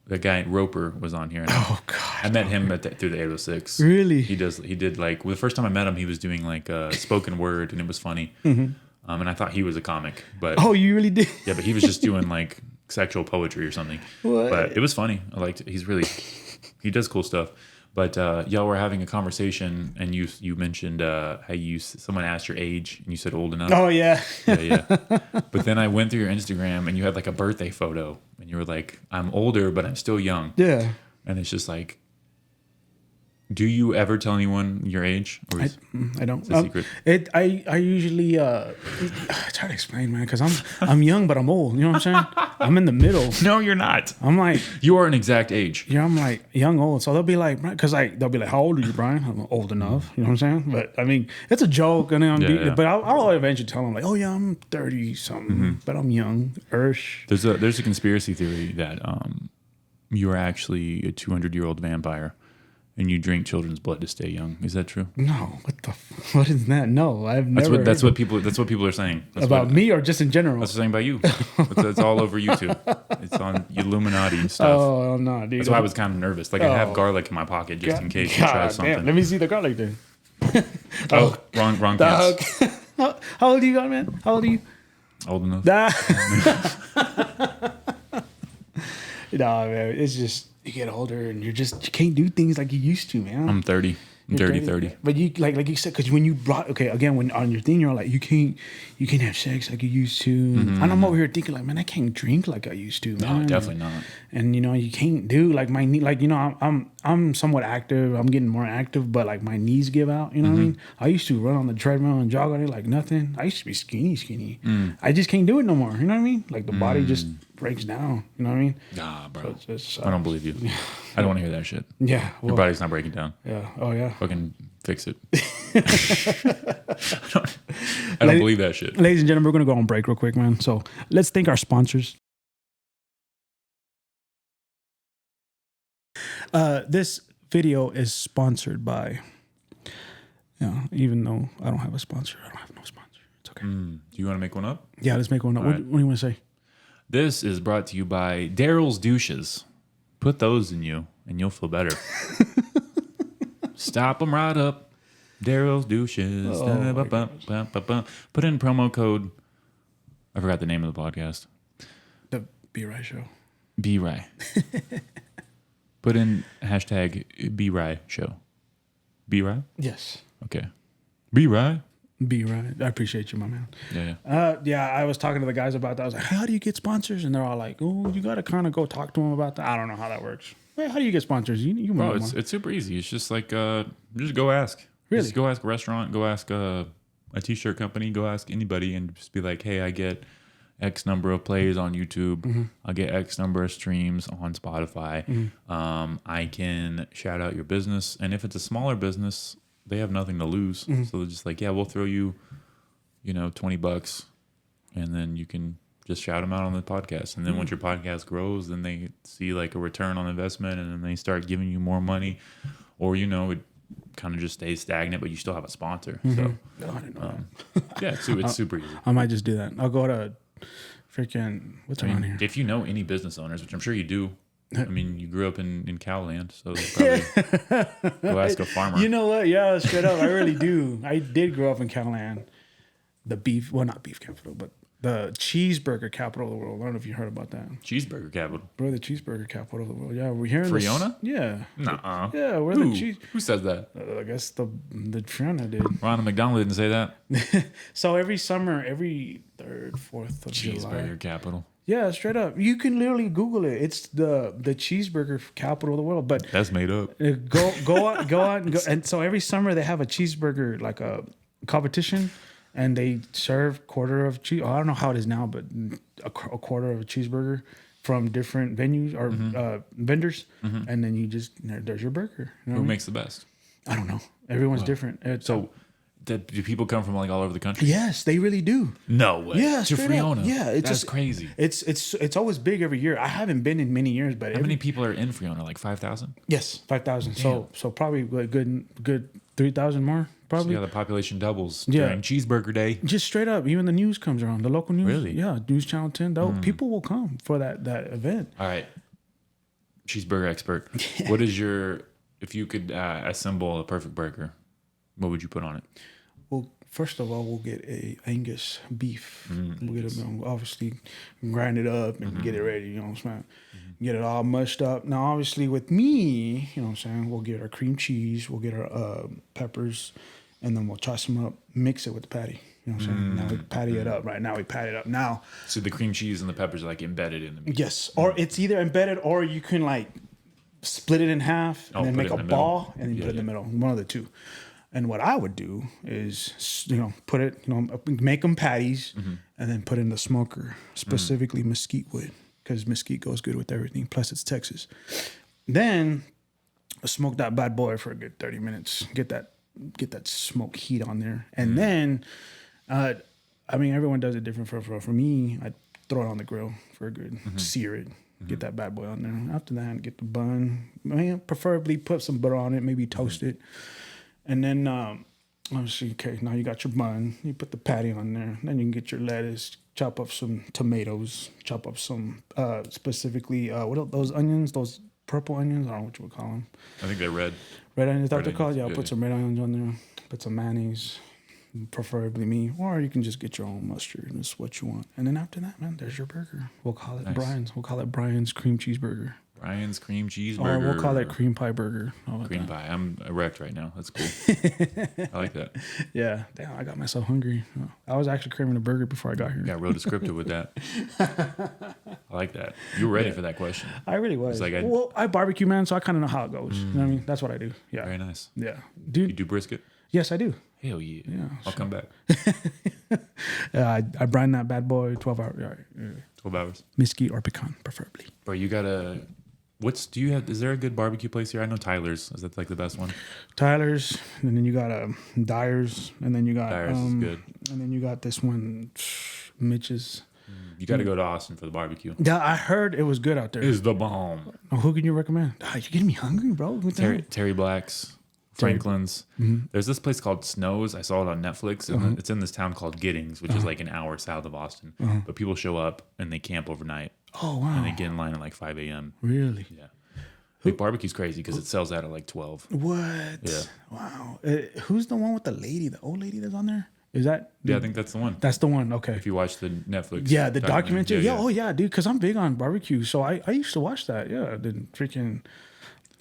the guy Roper was on here. And oh God! I met him through the 806. Really? He did like the first time I met him, he was doing like spoken word, and it was funny. And I thought he was a comic, but oh, you really did? Yeah, but he was just doing like sexual poetry or something. What? But it was funny. I liked it. He does cool stuff. But y'all were having a conversation, and you mentioned how someone asked your age, and you said old enough. Oh yeah. Yeah. But then I went through your Instagram, and you had like a birthday photo, and you were like, "I'm older, but I'm still young." Yeah. And it's just like, do you ever tell anyone your age? Or I don't. It's a secret. I usually I try to explain, man, because I'm young, but I'm old. You know what I'm saying? I'm in the middle. No, you're not. I'm like, you are an exact age. Yeah, I'm like young old. So they'll be like, because they'll be like, how old are you, Brian? I'm old enough. You know what I'm saying? But I mean, it's a joke, and then but I'll eventually tell them like, oh yeah, I'm 30 something, but I'm young. There's a conspiracy theory that you are actually a 200-year-old vampire. And you drink children's blood to stay young. Is that true? No. What is that? No, I've never. That's what people are saying. About me or just in general? That's what I'm saying about you. It's all over YouTube. It's on Illuminati and stuff. Oh no, dude. That's why I was kind of nervous. Like I have garlic in my pocket just in case you try something. Damn. Let me see the garlic then. Wrong pants. How old are you, man? How old are you? Old enough. No, man. It's just. You get older and you can't do things like you used to, man. I'm 30. I'm 30. But you like you said, because when you when on your thing you're like you can't have sex like you used to. And I'm over here thinking like, man, I can't drink like I used to, man. No, definitely not. And you can't do like my knee, like I'm somewhat active. I'm getting more active, but like my knees give out. You know what I mean? I used to run on the treadmill and jog on it like nothing. I used to be skinny. I just can't do it no more. You know what I mean? Like the body just breaks down. You know what I mean? Nah, bro. I don't believe you. I don't want to hear that shit. Yeah. Well, your body's not breaking down. Yeah. Oh yeah. Fucking fix it. I don't believe that shit. Ladies and gentlemen, we're going to go on break real quick, man. So let's thank our sponsors. This video is sponsored by, even though I don't have a sponsor, I don't have no sponsor. It's okay. Do you want to make one up? Yeah, let's make one up. What do you want to say? This is brought to you by Daryl's Douches. Put those in you, and you'll feel better. Stop them right up. Daryl's Douches. Put in promo code. I forgot the name of the podcast. The B Right Show. B Right. Put in hashtag B-Rye show. B-Rye? Yes. Okay. B-Rye? Be right. I appreciate you, my man. Yeah. Yeah, I was talking to the guys about that. I was like, how do you get sponsors? And they're all like, oh, you got to kind of go talk to them about that. I don't know how that works. Hey, how do you get sponsors? You Bro, know it's super easy. It's just like, just go ask. Really? Just go ask a restaurant, go ask a t-shirt company, go ask anybody and just be like, hey, I get X number of plays on YouTube. I'll get X number of streams on Spotify. I can shout out your business. And if it's a smaller business, they have nothing to lose. So they're just like, yeah, we'll throw you, $20 and then you can just shout them out on the podcast. And then once your podcast grows, then they see like a return on investment and then they start giving you more money, or, it kind of just stays stagnant, but you still have a sponsor. So I didn't know yeah, it's super easy. I might just do that. I'll go to freaking, what's around here? If you know any business owners, which I'm sure you do, I mean, you grew up in Cowland, so probably go ask a farmer. You know what? Yeah, straight up. I really do. I did grow up in Cowland. Not beef capital, but the cheeseburger capital of the world. I don't know if you heard about that. Cheeseburger capital. Bro, the cheeseburger capital of the world. Yeah, we're here in Friona? Yeah. Nuh-uh. Yeah, we're the cheese. Who says that? I guess the Friona did. Ronald McDonald didn't say that. So every summer, every 3rd, 4th of July. Cheeseburger capital. Yeah, straight up. You can literally Google it. It's the cheeseburger capital of the world. But that's made up. Go out and go. And so every summer they have a cheeseburger like a competition, and they serve quarter of cheese. I don't know how it is now, but a quarter of a cheeseburger from different venues or vendors, and then there's your burger. You know Who makes the best? I don't know. Everyone's different. So. Do people come from like all over the country? Yes, they really do. No way. Yeah, to Friona. Up. Yeah, it's that's crazy. It's always big every year. I haven't been in many years, but how many people are in Friona? Like 5,000? Yes, 5,000. So probably a good 3,000 more. Probably. So the population doubles during Cheeseburger Day. Just straight up, even the news comes around. The local news. Really? Yeah, News Channel 10. People will come for that event. All right, cheeseburger expert. What is if you could assemble a perfect burger, what would you put on it? Well, first of all, we'll get a Angus beef. We'll get it, obviously, grind it up and get it ready. You know what I'm saying? Get it all mushed up. Now, obviously, with me, you know what I'm saying, we'll get our cream cheese, we'll get our peppers, and then we'll toss them up, mix it with the patty. You know what I'm saying? Now we patty it up. Right now we patty it up. Now, so the cream cheese and the peppers are like embedded in the meat. Yes, or it's either embedded or you can like split it in half and then make a ball and then put it in the middle. One of the two. And what I would do is, put it, make them patties and then put in the smoker, specifically mesquite wood, because mesquite goes good with everything. Plus, it's Texas. Then smoke that bad boy for a good 30 minutes. Get that smoke heat on there, and then, everyone does it different. For me, I throw it on the grill for a good sear it. Get that bad boy on there. After that, get the bun. Preferably put some butter on it. Maybe toast it. And then, obviously, okay, now you got your bun. You put the patty on there. Then you can get your lettuce, chop up some tomatoes, chop up some, specifically, what are those onions, those purple onions? I don't know what you would call them. I think they're red. Red onions, is that what they're called? Yeah, I'll put some red onions on there. Put some mayonnaise, preferably me. Or you can just get your own mustard. And it's what you want. And then after that, man, there's your burger. We'll call it Brian's. We'll call it Brian's Cream Cheeseburger. Brian's Cream Cheeseburger. Or we'll call it Cream Pie Burger. Cream Pie. I'm erect right now. That's cool. I like that. Yeah. Damn, I got myself hungry. I was actually craving a burger before I got here. Got real descriptive with that. I like that. You were ready for that question. I really was. I barbecue, man, so I kind of know how it goes. You know what I mean? That's what I do. Yeah. Very nice. Yeah. Dude. You do brisket? Yes, I do. Hell yeah. Yeah. I'll come back. I brine that bad boy 12 hours. 12 hours. Mesquite or pecan, preferably. Bro, you gotta... is there a good barbecue place here? I know Tyler's. Is that like the best one? Tyler's, and then you got Dyer's, and then you got... Dyer's is good. And then you got this one, Mitch's. You got to go to Austin for the barbecue. Yeah, I heard it was good out there. It's the bomb. Oh, who can you recommend? You're getting me hungry, bro. Terry Black's, Franklin's. There's this place called Snow's. I saw it on Netflix. And it's in this town called Giddings, which is like an hour south of Austin. But people show up and they camp overnight. Oh, wow. And they get in line at like 5 a.m. Really? Yeah. Big barbecue's crazy because it sells out at like 12. What? Yeah. Wow. Who's the one with the lady, the old lady that's on there? Is that? Yeah, I think that's the one. That's the one. Okay. If you watch the Netflix. Yeah, the documentary. Yeah. Oh, yeah, dude. Because I'm big on barbecue, so I used to watch that. Yeah, the freaking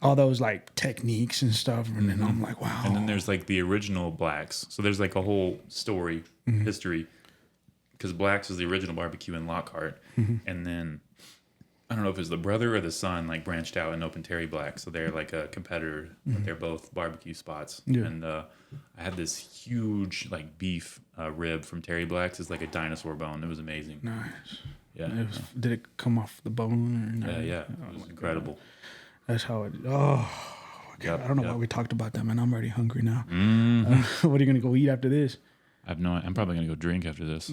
all those like techniques and stuff, and then I'm like, wow. And then there's like the original Blacks. So there's like a whole story, history, because Blacks was the original barbecue in Lockhart, and then I don't know if it was the brother or the son like branched out and opened Terry Black. So they're like a competitor, but they're both barbecue spots. Yeah. And I had this huge like beef rib from Terry Black's. It's like a dinosaur bone. It was amazing. Nice. Yeah. Did it come off the bone? Or no? Yeah. It was incredible. That's how it. Oh, God. I don't know why we talked about that, man. I'm already hungry now. What are you gonna go eat after this? I have no. I'm probably gonna go drink after this.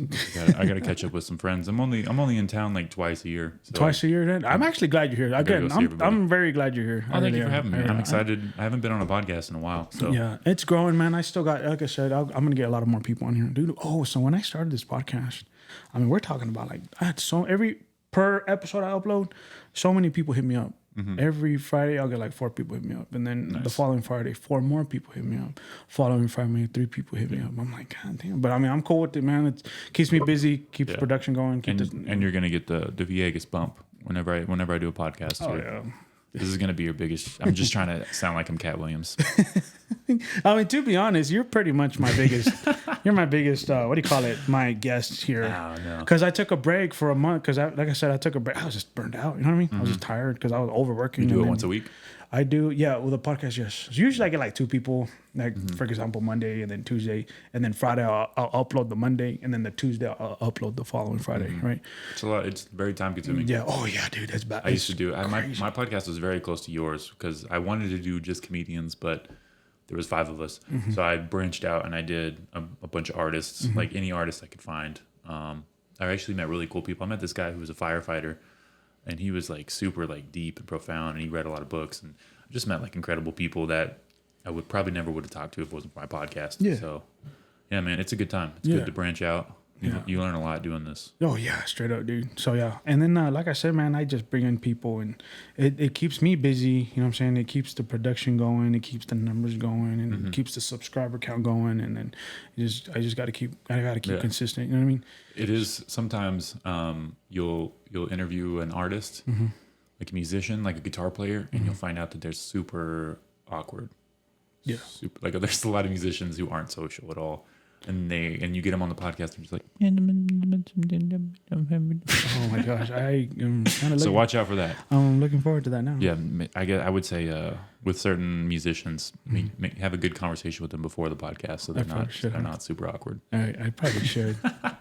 I gotta catch up with some friends. I'm only in town like twice a year. So Twice a year, then. I'm actually glad you're here. Again, I'm very glad you're here. Oh, thank you for having me. I'm excited. I haven't been on a podcast in a while. So yeah, it's growing, man. I still got, like I said, I'm gonna get a lot of more people on here, dude. Oh, so when I started this podcast, I mean, we're talking about like I had per episode I upload, so many people hit me up. Every Friday, I'll get like 4 people hit me up. And then the following Friday, 4 more people hit me up. Following Friday, 3 people hit me up. I'm like, God damn. But I mean, I'm cool with it, man. It keeps me busy, keeps production going. And you're going to get the Viegas bump whenever I do a podcast. Oh, yeah. This is going to be your biggest. I'm just trying to sound like I'm Cat Williams. I mean, to be honest, you're pretty much my biggest. You're my biggest. What do you call it? My guest here. Oh, no. Because I took a break for a month. Because like I said, I took a break. I was just burned out. You know what I mean? I was just tired because I was overworking. You do it once a week? I do. Yeah, with the podcast, yes. Usually I get like 2 people. Like for example, Monday and then Tuesday, and then Friday I'll upload the Monday, and then the Tuesday I'll upload the following Friday. Right? It's a lot. It's very time consuming. Yeah. Oh yeah, dude. That's bad. I used to do. My podcast was very close to yours because I wanted to do just comedians, but there was 5 of us, so I branched out and I did a bunch of artists, like any artist I could find. I actually met really cool people. I met this guy who was a firefighter, and he was like super like deep and profound, and he read a lot of books, and I just met like incredible people that I would have talked to if it wasn't for my podcast. Yeah. So yeah, man, it's a good time. It's good to branch out. You learn a lot doing this. Oh yeah, straight up, dude. So yeah, and then like I said, man, I just bring in people, and it keeps me busy. You know what I'm saying? It keeps the production going, it keeps the numbers going, and it keeps the subscriber count going. And then I just got to keep consistent. You know what I mean? It is sometimes you'll interview an artist, like a musician, like a guitar player, and you'll find out that they're super awkward. Yeah, super, like there's a lot of musicians who aren't social at all. And you get them on the podcast, and just like, oh my gosh, I am kind of. So watch out for that. I'm looking forward to that now. Yeah, I would say with certain musicians, have a good conversation with them before the podcast, so they're not super awkward. I probably should.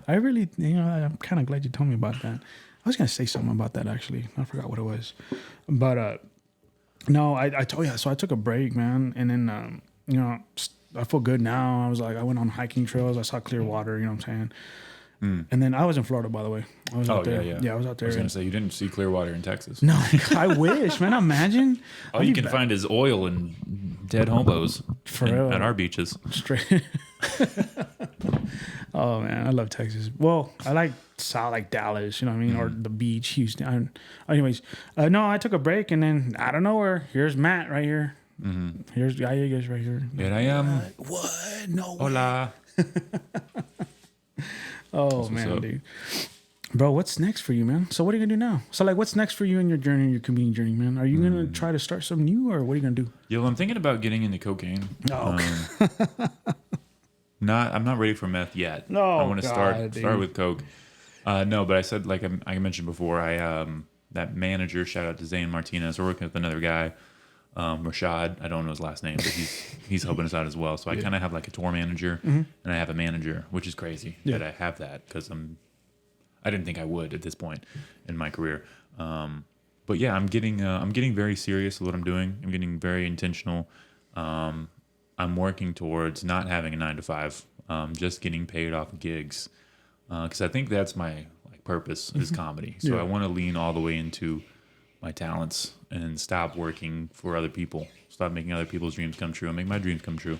I really, I'm kind of glad you told me about that. I was gonna say something about that actually. I forgot what it was, but no, I told you. So I took a break, man, and then I feel good now. I was like, I went on hiking trails. I saw clear water. You know what I'm saying? And then I was in Florida, by the way. I was out there. Yeah, I was out there. I was going to say, you didn't see clear water in Texas. No, I wish, man. Imagine. All you can find is oil and dead hobos at our beaches. Straight. Oh, man. I love Texas. Well, I like Dallas, you know what I mean? Or the beach, Houston. Anyways, no, I took a break, and then out of nowhere, here's Matt right here. Here's Gallegos right here. Here I am. What? No way. Hola. Oh, man, dude. Bro, what's next for you, man? So what are you going to do now? So, like, what's next for you in your journey, your comedian journey, man? Are you going to try to start something new, or what are you going to do? Yo, I'm thinking about getting into cocaine. Oh, I'm not ready for meth yet. No, I want to start with coke. No, but I said, like I mentioned before, that manager, shout out to Zane Martinez, we're working with another guy, Rashad. I don't know his last name, but he's helping us out as well. So I kind of have like a tour manager, and I have a manager, which is crazy that I have that because I didn't think I would at this point in my career. But yeah, I'm getting very serious with what I'm doing. I'm getting very intentional. I'm working towards not having a 9-to-5, just getting paid off of gigs, because I think that's my purpose is comedy. So I want to lean all the way into my talents and stop working for other people, stop making other people's dreams come true and make my dreams come true.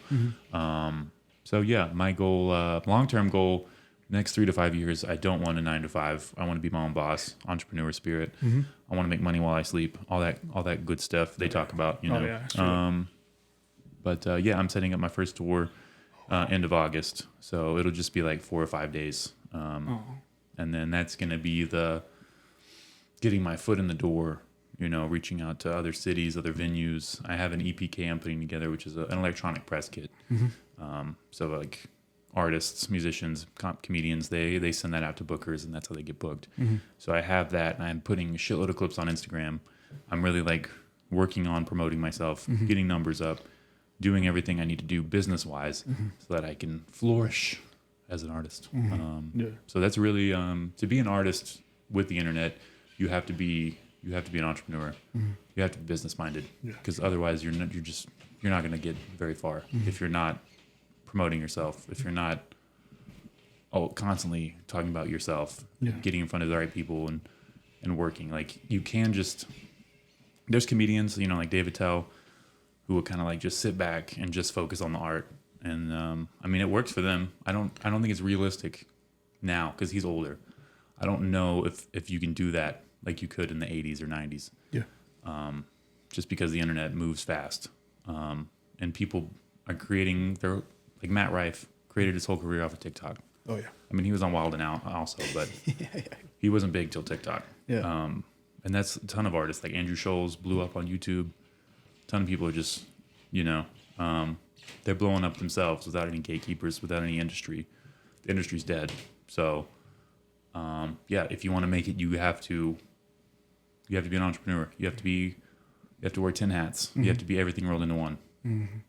So yeah, my goal, long-term goal, next 3 to 5 years, I don't want a 9-to-5. I want to be my own boss, entrepreneur spirit. I want to make money while I sleep, all that good stuff they talk about, you know. But yeah, I'm setting up my first tour end of August, so it'll just be like 4 or 5 days. And then that's going to be the getting my foot in the door reaching out to other cities, other venues. I have an EPK I'm putting together, which is an electronic press kit. So like artists, musicians, comedians, they send that out to bookers, and that's how they get booked. So I have that, and I'm putting a shitload of clips on Instagram. I'm really like working on promoting myself, getting numbers up, doing everything I need to do business wise, so that I can flourish as an artist. So that's really to be an artist with the internet. You have to be an entrepreneur. You have to be business minded, because otherwise you're not going to get very far if you're not promoting yourself, if you're not constantly talking about yourself, getting in front of the right people and working. Like you can there's comedians, like David Tell, who will kind of like just sit back and just focus on the art. And I mean, it works for them. I don't think it's realistic now, because he's older. I don't know if you can do that like you could in the 80s or 90s. Just because the internet moves fast, and people are creating like Matt Rife created his whole career off of TikTok. Oh yeah. I mean, he was on Wild 'N Out also, but he wasn't big till TikTok. And that's a ton of artists like Andrew Scholes blew up on YouTube. A ton of people are just, they're blowing up themselves without any gatekeepers, without any industry. The industry's dead. So, if you want to make it, you have to be an entrepreneur. You have to wear 10 hats. You have to be everything rolled into one. And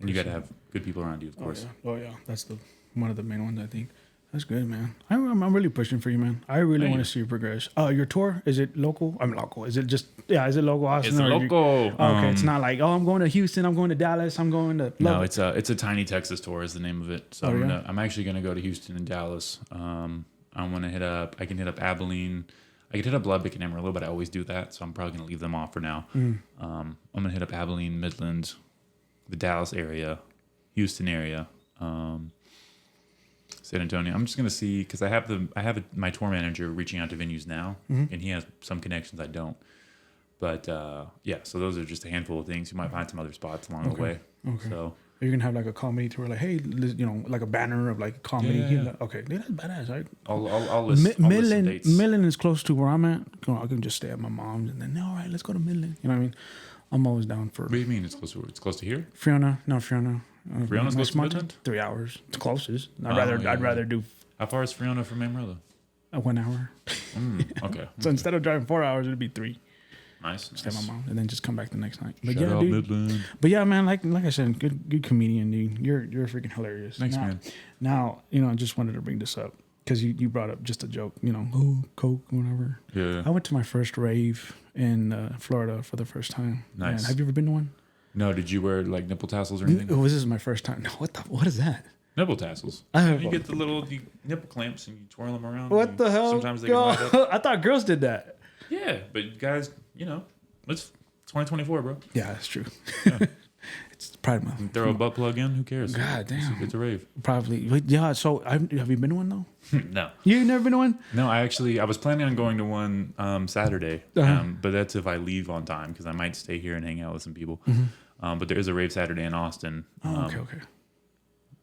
you got to have good people around you, of course. Oh yeah. That's one of the main ones, I think. That's good, man. I'm really pushing for you, man. I really want to see you progress. Your tour, is it local? I'm local. Is it just, is it local, Austin? It's local. Okay, it's not like, I'm going to Houston, I'm going to Dallas, I'm going to... No, it's a Tiny Texas tour is the name of it. So I'm actually going to go to Houston and Dallas. I'm going to I can hit up Abilene. I could hit up Lubbock and Amarillo, but I always do that. So I'm probably going to leave them off for now. I'm going to hit up Abilene, Midland, the Dallas area, Houston area, San Antonio. I'm just gonna see, because I have my tour manager reaching out to venues now, and he has some connections I don't. But so those are just a handful of things. You might find some other spots along the way. Okay. So you're gonna have like a comedy tour, like like a banner of like comedy. Yeah. Okay, that's badass. Right? I'll list some dates. Midland is close to where I'm at. I can just stay at my mom's, and then all right, let's go to Midland. You know what I mean? I'm always down for. What do you mean it's close to? It's close to here? Friona. Friona's close to Midland? 3 hours. It's closest. I'd rather do. How far is Friona from Amarillo? 1 hour. Okay. So instead of driving 4 hours, it'd be 3. Nice. Stay at my mom, and then just come back the next night. But Shout out dude. Midland. But yeah, man, like I said, good comedian, dude. You're freaking hilarious. Thanks, man. Now, I just wanted to bring this up because you brought up just a joke, Coke, whatever. Yeah. I went to my first rave in Florida for the first time. Nice. Man, have you ever been to one? No, did you wear like nipple tassels or anything? This is my first time. No, what is that? Nipple tassels. You get the little nipple clamps and you twirl them around. What the hell? Sometimes they get light up. I thought girls did that. Yeah, but guys, it's 2024, bro. Yeah, that's true. Yeah. It's Pride Month. Throw a butt plug in. Who cares? God damn. It's a rave. Probably. Yeah. So have you been to one though? No. You never been to one? No, I was planning on going to one Saturday, but that's if I leave on time, because I might stay here and hang out with some people. But there is a rave Saturday in Austin. Okay.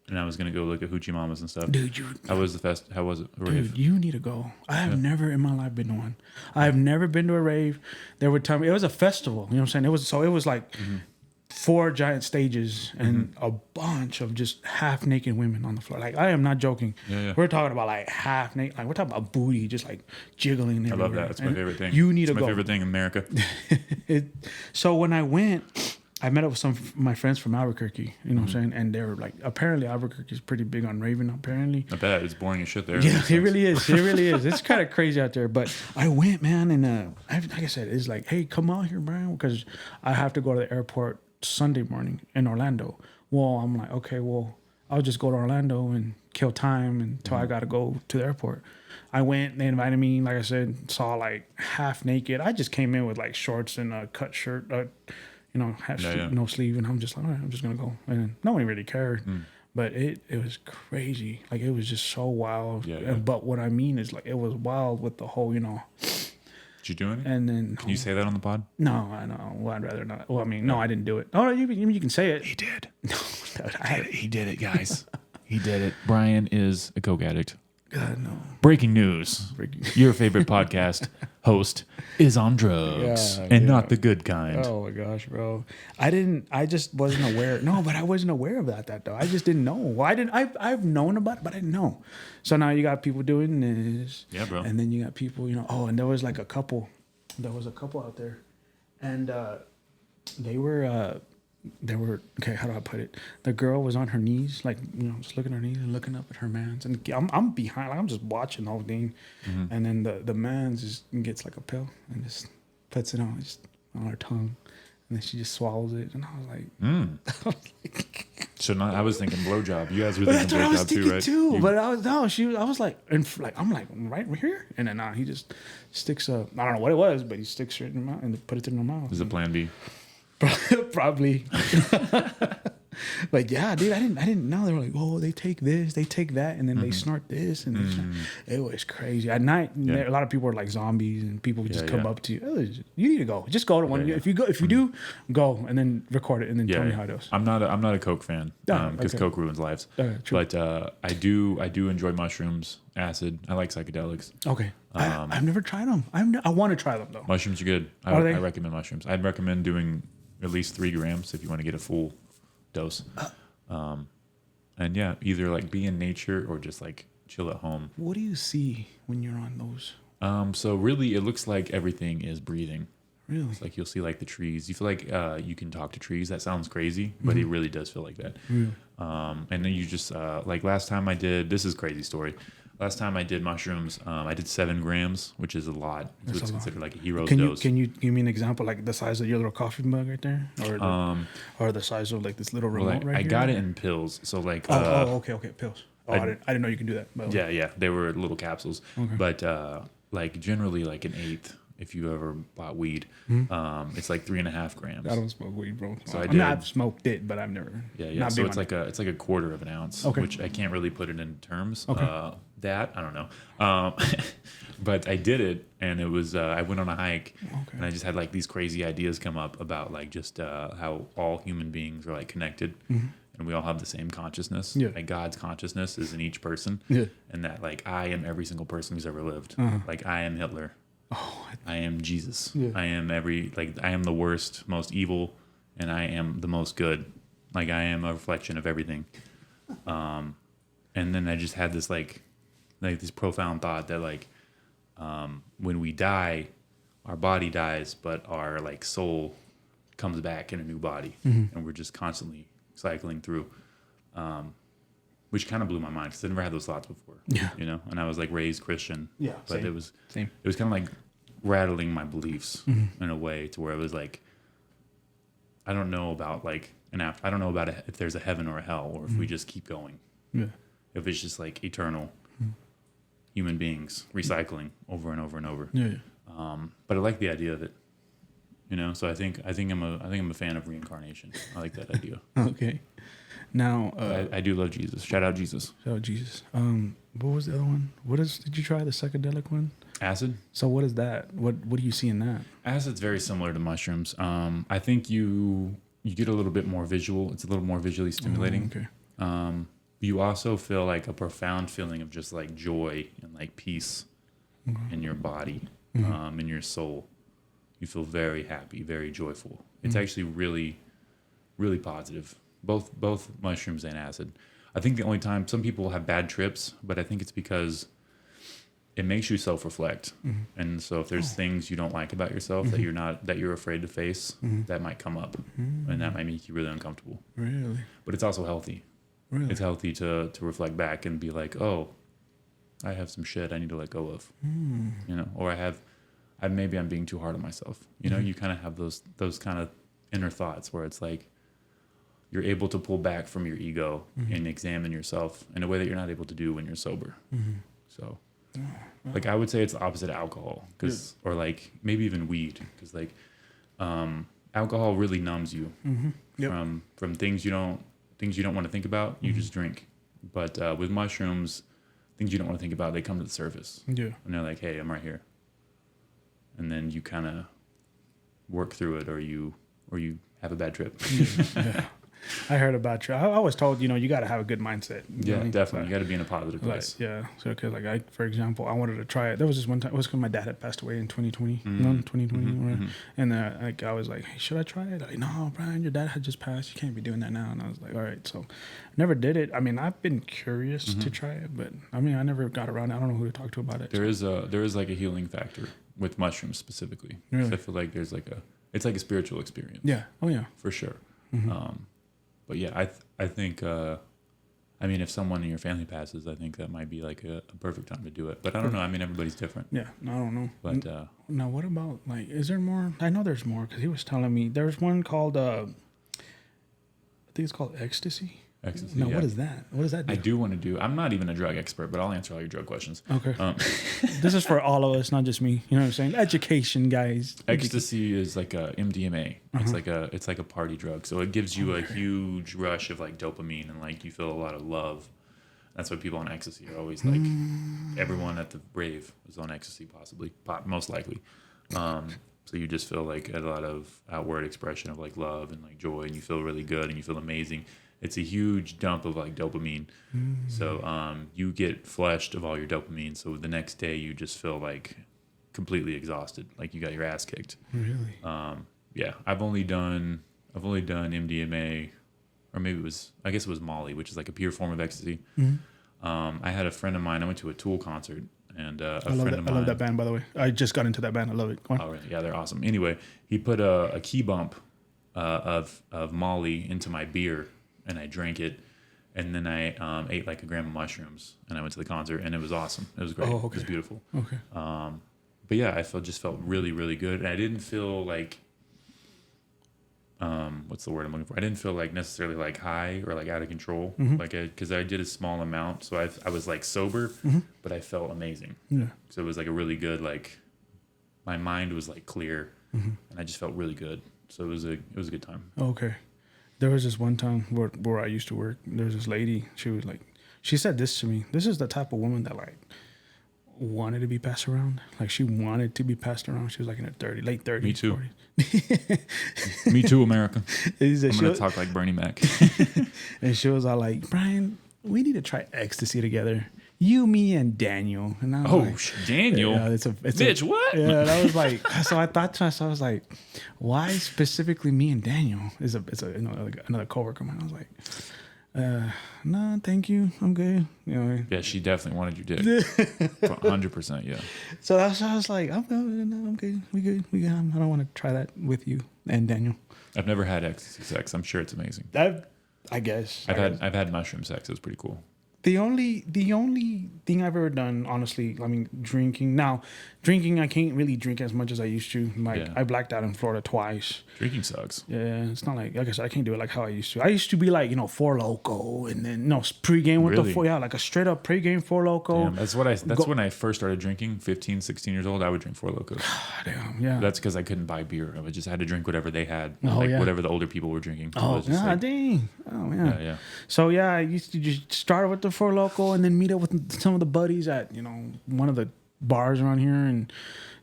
And I was gonna go look at Hoochie Mamas and stuff. Dude, how was it? Dude, you need to go. I have never in my life been to one. I have never been to a rave. There were times it was a festival. You know what I'm saying? It was like 4 giant stages and a bunch of just half naked women on the floor. Like, I am not joking. Yeah. We're talking about like half naked. Like, we're talking about booty just like jiggling everywhere. I love that. It's my favorite thing. You need to go. It's my favorite thing in America. So when I went, I met up with some of my friends from Albuquerque, you know what I'm saying? And they were like, apparently Albuquerque is pretty big on raving, apparently. I bet. It's boring as shit there. Yeah, it really is. It really is. It's kind of crazy out there. But I went, man, and like I said, it's like, hey, come out here, Brian, because I have to go to the airport Sunday morning in Orlando. Well, I'm like, okay, I'll just go to Orlando and kill time until I got to go to the airport. I went, they invited me, like I said, saw like half naked. I just came in with like shorts and a cut shirt, no sleeve, and I'm just like, all right, I'm just gonna go, and no one really cared. But it was crazy, like it was just so wild. But what I mean is, like, it was wild with the whole, Did you do anything? And then can you say that on the pod? No, I know. Well, I'd rather not. Well, I mean, no, I didn't do it. Oh, you can say it. He did. No, He did it, guys. He did it. Brian is a coke addict. God, no. Breaking news. Your favorite podcast host is on drugs and not the good kind. Oh my gosh, bro. I just wasn't aware. No, but I wasn't aware about that though. I just didn't know. Well, I've known about it, but I didn't know. So now you got people doing this. Yeah, bro. And then you got people, and there was like a couple. There was a couple out there. And they were okay, how do I put it? The girl was on her knees, like, just looking at her knees and looking up at her mans. And I'm behind, like, I'm just watching the whole thing. Mm-hmm. And then the man just gets like a pill and just puts it on her tongue. And then she just swallows it. And I was like, I was thinking blowjob. You guys were thinking blowjob too, right? Too, but I was like, I'm like, right here. And then he just sticks I don't know what it was, but he sticks it in her mouth and put it in her mouth. Is it plan B? Probably. But yeah, dude, I didn't know. They were like, oh, they take this, they take that, and then they snort this, and it was crazy. At night, a lot of people were like zombies, and people would just come up to you. Oh, you need to go. Just go to one. If you do, go and then record it and then tell me how it goes. I'm not a Coke fan because Coke ruins lives. But I do enjoy mushrooms, acid. I like psychedelics. Okay, I've never tried them. I want to try them though. Mushrooms are good. I recommend mushrooms. I'd recommend doing at least 3 grams if you want to get a full dose. And yeah, either like be in nature or just like chill at home. What do you see when you're on those? So really it looks like everything is breathing. Really? It's like you'll see like the trees. You feel like you can talk to trees. That sounds crazy, but it really does feel like that. Really? And then you just like last time I did, this is a crazy story. Last time I did mushrooms, I did 7 grams, which is a lot. It's what's considered like a hero's dose. Can you give me an example, like the size of your little coffee mug right there, or the size of like this little remote right here? I got it in pills, so like. Okay, pills. I didn't know you can do that. But yeah, they were little capsules, okay. But like generally like an eighth. If you ever bought weed, it's like 3.5 grams. I don't smoke weed, bro. So I've smoked it, but I've never. Yeah. So it's like a quarter of an ounce, which I can't really put it in terms. Okay. That I don't know, but I did it, and it was I went on a hike, and I just had like these crazy ideas come up about like just how all human beings are like connected. And we all have the same consciousness. Yeah. Like God's consciousness is in each person. Yeah. And that like I am every single person who's ever lived. Like I am Hitler. I am Jesus. Yeah. I am I am the worst, most evil, and I am the most good. Like I am a reflection of everything. And then I just had this like this profound thought that like when we die, our body dies, but our like soul comes back in a new body, and we're just constantly cycling through. Which kind of blew my mind because I never had those thoughts before. Yeah. And I was like raised Christian. Yeah. But same. it was same. It was kind of like rattling my beliefs in a way to where it was like, I don't know about like I don't know about if there's a heaven or a hell or if we just keep going. Yeah. If it's just like eternal human beings recycling over and over and over. Yeah. But I like the idea of it. So I think I'm a fan of reincarnation. I like that idea. Okay. Now I do love Jesus. Shout out Jesus. Shout out Jesus. What was the other one? Did you try the psychedelic one? Acid. So what is that? What do you see in that? Acid's very similar to mushrooms. I think you get a little bit more visual. It's a little more visually stimulating. Okay. You also feel like a profound feeling of just like joy and like peace in your body, in your soul. You feel very happy, very joyful. It's actually really, really positive. Both mushrooms and acid. I think the only time some people have bad trips, but I think it's because it makes you self-reflect. And so if there's things you don't like about yourself that you're afraid to face, that might come up, and that might make you really uncomfortable. Really? But it's also healthy. Really? It's healthy to reflect back and be like, oh, I have some shit I need to let go of. Or maybe I'm being too hard on myself. You kind of have those kind of inner thoughts where it's like you're able to pull back from your ego and examine yourself in a way that you're not able to do when you're sober. So, like I would say it's the opposite of alcohol, or like maybe even weed, because like alcohol really numbs you from things you don't want to think about. You just drink. But with mushrooms, things you don't want to think about, they come to the surface. Yeah. And they're like, hey, I'm right here. And then you kind of work through it, or you have a bad trip. Yeah. I heard about you. I was told, you got to have a good mindset. Yeah, definitely. You got to be in a positive place. Yeah. So, because for example, I wanted to try it. There was this one time. It was because my dad had passed away in 2020. 2020. And I was like, hey, should I try it? Like, no, Brian, your dad had just passed. You can't be doing that now. And I was like, all right. So, never did it. I mean, I've been curious to try it, but I mean, I never got around. I don't know who to talk to about it. There is like a healing factor with mushrooms specifically. Really? So I feel like it's like a spiritual experience. Yeah. Oh yeah. For sure. But yeah, I think, I mean, if someone in your family passes, I think that might be like a perfect time to do it. But I don't know. I mean, everybody's different. Yeah, I don't know. But now, what about like? Is there more? I know there's more because he was telling me there's one called. I think it's called ecstasy. Ecstasy. No, yeah. what is that? What does that do? I do want to do. I'm not even a drug expert, but I'll answer all your drug questions. Okay. This is for all of us, not just me. You know what I'm saying? Education, guys. Ecstasy is like a MDMA. It's like a party drug. So it gives you a huge rush of like dopamine and like you feel a lot of love. That's why people on ecstasy are always like everyone at the rave is on ecstasy, most likely. So you just feel like a lot of outward expression of like love and like joy, and you feel really good and you feel amazing. It's a huge dump of like dopamine. So you get flushed of all your dopamine. So the next day you just feel like completely exhausted, like you got your ass kicked. Really? Yeah, I've only done MDMA, or maybe I guess it was Molly, which is like a pure form of ecstasy. I had a friend of mine. I went to a Tool concert, and a friend of mine. I love that band, by the way. I just got into that band. I love it. Go on. Oh, really? Yeah, they're awesome. Anyway, he put a key bump of Molly into my beer, and I drank it, and then I ate like a gram of mushrooms, and I went to the concert, and it was awesome. It was great. Oh, okay. It was beautiful. Okay. But yeah, I just felt really, really good, and I didn't feel like what's the word I'm looking for? I didn't feel like necessarily like high or like out of control, because I did a small amount, so I was like sober, but I felt amazing. Yeah. So it was like a really good, like my mind was like clear, and I just felt really good. So it was a good time. Okay. There was this one time where I used to work. There was this lady. She said this to me. This is the type of woman that like wanted to be passed around. Like she wanted to be passed around. She was like in her late 30s. Me too. 40s. Me too, America. I'm I'm gonna talk like Bernie Mac. And she was all like, Brian, we need to try ecstasy together. You, me, and Daniel. And I was like, Daniel. Yeah, Bitch, what? Yeah, and I was like, so I thought to myself, I was like, why specifically me and Daniel? It's like another coworker of mine. I was like, no, thank you, I'm good. You know. Yeah, she definitely wanted your dick. 100%. Yeah. So that's why I was like, I'm good. We good. I don't want to try that with you and Daniel. I've never had ecstasy sex. I'm sure it's amazing. I guess I've had mushroom sex. It was pretty cool. The only thing I've ever done, honestly, I mean, drinking. Now, drinking, I can't really drink as much as I used to. Like, I blacked out in Florida twice. Drinking sucks. Yeah, it's not like I said, I can't do it like how I used to. I used to be like, Four Loko, and then pregame with the four, like a straight up pregame Four Loko. Damn, that's when I first started drinking. 15, 16 years old, I would drink Four Locos. Damn, yeah. That's because I couldn't buy beer. I just had to drink whatever they had, whatever the older people were drinking. So dang. Oh yeah. Yeah. So yeah, I used to just start with the Four Loko and then meet up with some of the buddies at one of the bars around here and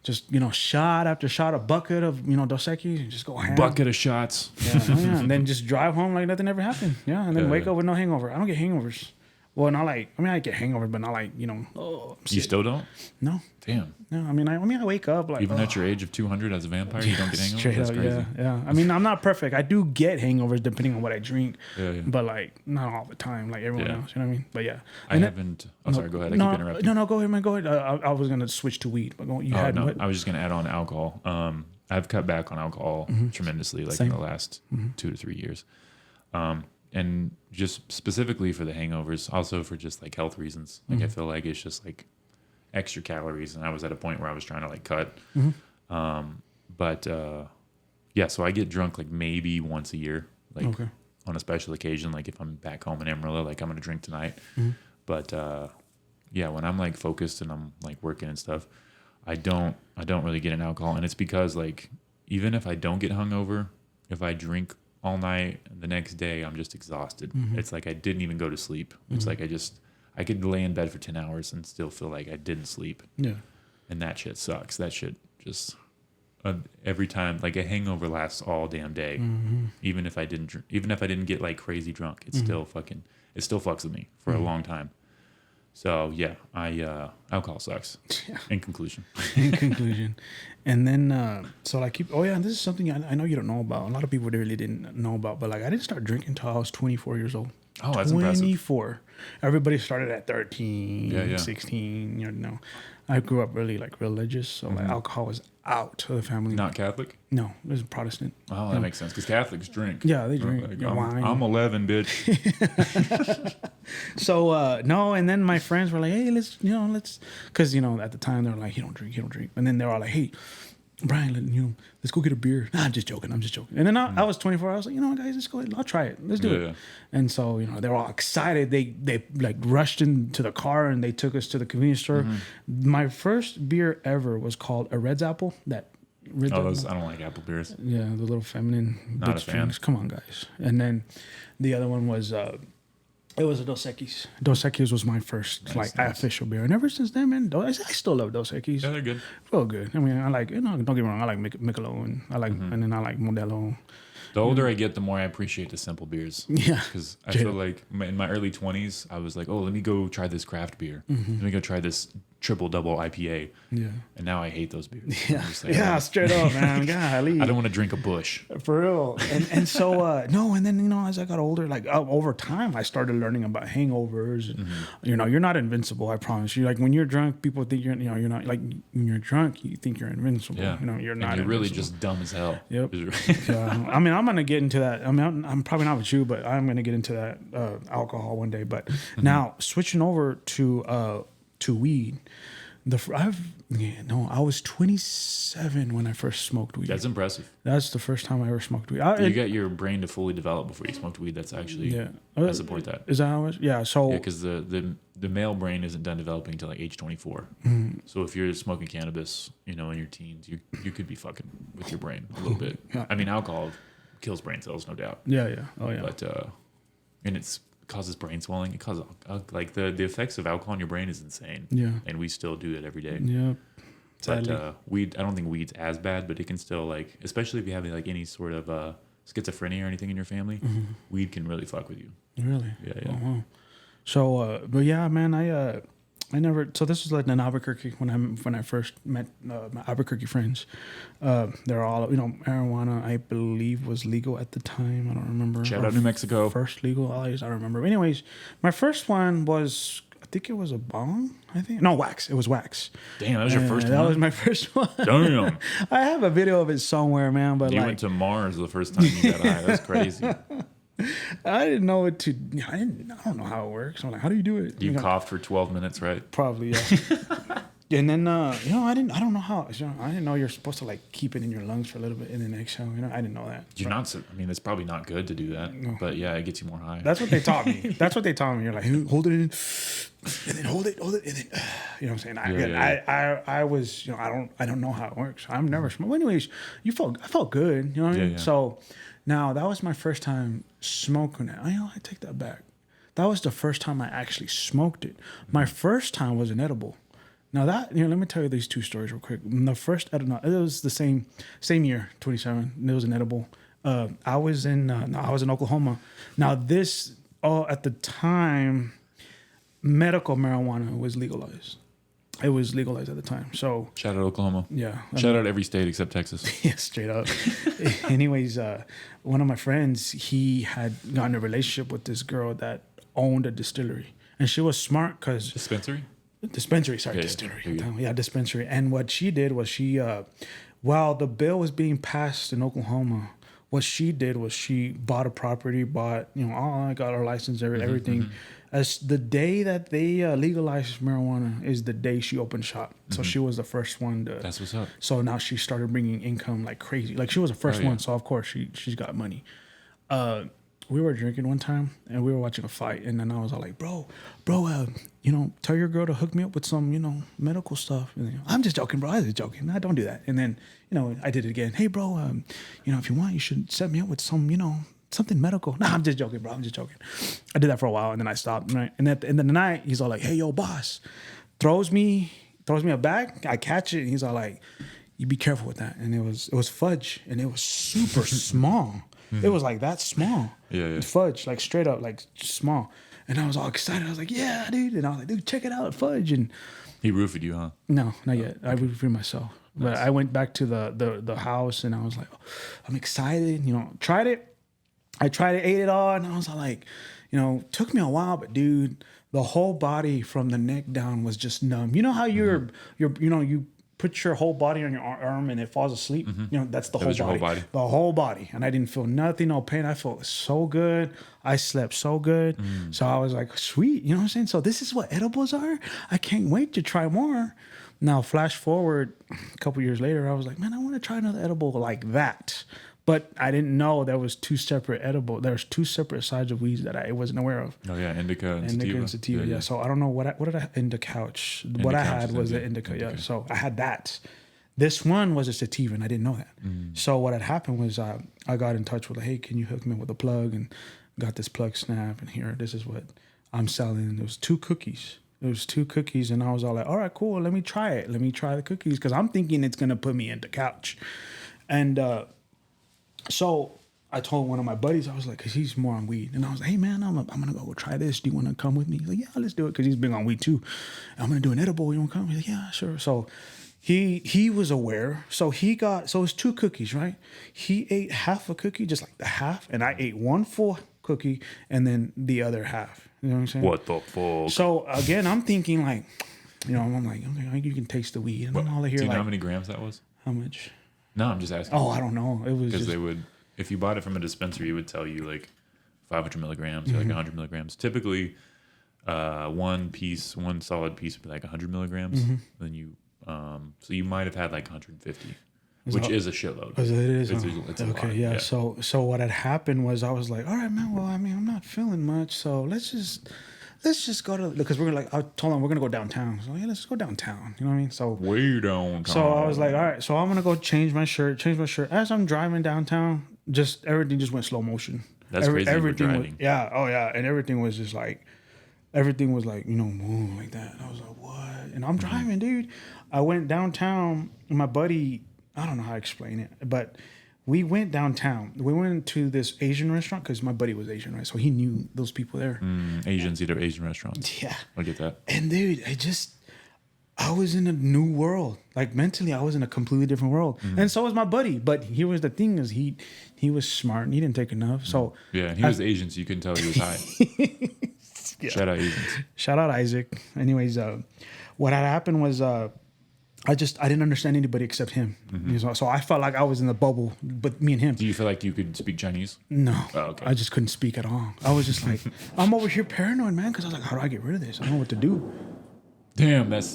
just shot after shot, a bucket of Dos Equis and just go ham. Bucket of shots. Yeah, and then just drive home like nothing ever happened. Yeah, and then wake up with no hangover. I don't get hangovers. Well, not like I get hangovers, but not like You still don't? No. Damn. No, I mean I wake up like even at your age of 200 as a vampire, you don't get hangovers. That's crazy. Yeah. I mean, I'm not perfect. I do get hangovers depending on what I drink. Yeah. But like not all the time, like everyone else. You know what I mean? But yeah. I haven't. Sorry. Go ahead. I keep interrupting. No. Go ahead, man. Go ahead. I was gonna switch to weed, but I was just gonna add on alcohol. I've cut back on alcohol tremendously, like in the last 2 to 3 years. And just specifically for the hangovers, also for just like health reasons. Like I feel like it's just like extra calories, and I was at a point where I was trying to like cut. So I get drunk like maybe once a year, like on a special occasion, like if I'm back home in Amarillo, like I'm gonna drink tonight. But when I'm like focused and I'm like working and stuff, I don't really get an alcohol, and it's because like even if I don't get hungover, if I drink all night, the next day I'm just exhausted. It's like I didn't even go to sleep. It's like I could lay in bed for 10 hours and still feel like I didn't sleep. Yeah. And that shit sucks. That shit just, every time, like a hangover lasts all damn day. Even if I didn't get like crazy drunk, it still fucks with me for a long time. So yeah, alcohol sucks. Yeah. In conclusion. In conclusion. And then, so like, this is something I know you don't know about. A lot of people really didn't know about, but like, I didn't start drinking until I was 24 years old. Oh, that's impressive. 24. Everybody started at 13, 16, you know. I grew up really like religious, so like alcohol was out of the family. Not Catholic? No, it was Protestant. Oh, that makes sense, because Catholics drink. Yeah, they drink wine. I'm 11, bitch. So no, and then my friends were like, "Hey, let's," because at the time they were like, "You don't drink," and then they were all like, "Hey, Brian, let's go get a beer." Nah, I'm just joking. And then I was 24. I was like, guys, let's go ahead. I'll try it. Let's do it. Yeah. And so they were all excited. They like rushed into the car and they took us to the convenience store. My first beer ever was called a Red's Apple. I don't like apple beers. Yeah, the little feminine Not bitch a fan. drinks. Come on, guys. And then the other one was it was a Dos Equis. Dos Equis was my first official beer, and ever since then, man, I still love Dos Equis. Yeah, they're good. Real good. I mean, I like don't get me wrong, I like Michelob, and and then I like Modelo. The older I get, the more I appreciate the simple beers. Yeah, because I feel like in my early 20s, I was like, oh, let me go try this craft beer. Let me go try this double IPA. Yeah. And now I hate those beers. Yeah, straight up, man. Golly. I don't want to drink a Bush. For real. And so, no, and then, as I got older, like over time, I started learning about hangovers. And, you're not invincible, I promise you. Like when you're drunk, people think you're not, like when you're drunk, you think you're invincible. Yeah. You're not. And you're really just dumb as hell. Yep. I mean, I'm going to get into that. I mean, I'm probably not with you, but I'm going to get into that alcohol one day. But now switching over to weed. I was 27 when I first smoked weed. That's impressive. That's the first time I ever smoked weed. You got your brain to fully develop before you smoked weed. That's actually, I support that. Is that how it is? Yeah. So because the male brain isn't done developing until like age 24. So if you're smoking cannabis, in your teens, you could be fucking with your brain a little bit. Yeah. I mean, alcohol kills brain cells, no doubt. Yeah. Oh yeah. But and it's causes brain swelling. It causes like the effects of alcohol on your brain is insane. Yeah. And we still do it every day. Yeah. But weed, I don't think weed's as bad, but it can still especially if you have like any sort of schizophrenia or anything in your family, weed can really fuck with you. Really? Yeah. Oh, wow. So, but yeah, man, I never. So this was like in Albuquerque when I first met my Albuquerque friends. They're all marijuana. I believe was legal at the time. I don't remember. Shout out New Mexico. First legal. I don't remember. Anyways, my first one was. I think it was a bong. Wax. It was wax. Damn, that was your first one. That was my first one. Damn. I have a video of it somewhere, man. But you went to Mars the first time you got high. That's crazy. I didn't know it to. I don't know how it works. I'm like, how do you do it? You coughed for 12 minutes, right? Probably, yeah. And then, I don't know how. I didn't know you're supposed to like keep it in your lungs for a little bit and then exhale. I didn't know that. You're not. I mean, it's probably not good to do that. No. But yeah, it gets you more high. That's what they taught me. You're like, hold it in, and then hold it, and then, you know what I'm saying? I was, I don't know how it works. I've never smoked. Well, anyways, I felt good. You know what I mean? Yeah. So now that was my first time smoking it. I take that back. That was the first time I actually smoked it. My first time was an edible. Now that, let me tell you these two stories real quick. The first, I don't know, it was the same year, 27. It was an edible. I was in Oklahoma. Now this, at the time, medical marijuana was legalized. It was legalized at the time. So shout out Oklahoma. Yeah. Shout out every state except Texas. Yeah, straight up. Anyways, one of my friends, he had gotten a relationship with this girl that owned a distillery, and she was smart because dispensary. Distillery. Yeah, dispensary. And what she did was while the bill was being passed in Oklahoma, what she did was she bought a property, I got her license, everything. As the day that they legalized marijuana is the day she opened shop. So she was the first one to. That's what's up. So now she started bringing income like crazy. Like she was the first one, so of course she's got money. We were drinking one time and we were watching a fight, and then I was all like, bro, tell your girl to hook me up with some, medical stuff. And, I'm just joking, bro. I was just joking. Nah, don't do that. And then, I did it again. Hey, bro, if you want, you should set me up with some, something medical. Nah, I'm just joking, bro. I'm just joking. I did that for a while and then I stopped. Right? And at the end of the night, he's all like, hey, yo, boss, throws me a bag. I catch it. And he's all like, you be careful with that. And it was fudge, and it was super small. It was like that small. Yeah. Fudge, like straight up, like small. And I was all excited. I was like, yeah, dude. And I was like, dude, check it out, fudge. And He roofied you, huh? no, not yet. I roofied myself. But Nice. I went back to the house, and I was like, I'm excited. Tried it. I tried it, ate it all, and I was like, took me a while, but dude, the whole body from the neck down was just numb. You know how you put your whole body on your arm and it falls asleep? That's the whole was your body. whole body? The whole body. And I didn't feel nothing, no pain. I felt so good. I slept so good. So I was like, sweet. You know what I'm saying? So this is what edibles are? I can't wait to try more. Now, flash forward a couple years later, I was like, man, I want to try another edible like that. But I didn't know there was two separate edible. There's two separate sides of weeds that I wasn't aware of. Oh yeah, indica and sativa. Indica and sativa, yeah. So I don't know what did I indica couch. What I had was the indica, yeah. So I had that. This one was a sativa, and I didn't know that. So what had happened was I got in touch with, hey, can you hook me with a plug? And got this plug snap, and here, this is what I'm selling. It was 2 cookies. And I was all like, all right, cool. Let me try it. Let me try the cookies, because I'm thinking it's gonna put me into couch. And so I told one of my buddies, I was like, because he's more on weed. And I was like, hey, man, I'm going to go try this. Do you want to come with me? He's like, yeah, let's do it, because he's big on weed too. I'm going to do an edible. You want to come? He's like, yeah, sure. So he was aware. So it's 2 cookies, right? He ate half a cookie, just like the half. And I ate 1 full cookie and then the other half. You know what I'm saying? What the fuck? So again, I'm thinking like, I'm like, okay, you can taste the weed. And I'm all here Do you know like, how many grams that was? how much? No, I'm just asking. Oh, I don't know. It was Because just, they would, if you bought it from a dispensary, it would tell you like 500 milligrams or like 100 milligrams. Typically, one solid piece would be like 100 milligrams. Then you, so you might have had like 150, which is a shitload. It is. It's a Okay, lot, yeah. So what had happened was I was like, all right, man. Well, I mean, I'm not feeling much, so let's just go to, because we're like, I told him we're gonna go downtown. So yeah, let's go downtown. You know what I mean? So Way downtown. so I was like, all right. So I'm gonna go change my shirt. As I'm driving downtown, just everything just went slow motion. That's crazy. Everything Driving. was, yeah. Oh yeah. And everything was just like, boom, like that. And I was like, what? And I'm driving, dude. I went downtown. And my buddy, I don't know how to explain it, but we went downtown. We went to this Asian restaurant because my buddy was Asian, right? So he knew those people there. Asians eat at Asian restaurants. Yeah. I get that. And dude, I was in a new world. Like mentally, I was in a completely different world. And so was my buddy. But here was the thing is he was smart and he didn't take enough. So Yeah, and he was Asian, so you couldn't tell he was high. Yeah. Shout out Asians. Shout out Isaac. Anyways, what had happened was I didn't understand anybody except him. So I felt like I was in the bubble, but me and him. Do you feel like you could speak Chinese? No, Oh, okay. I just couldn't speak at all. I was just like, I'm over here paranoid, man, because I was like, how do I get rid of this? I don't know what to do. Damn, that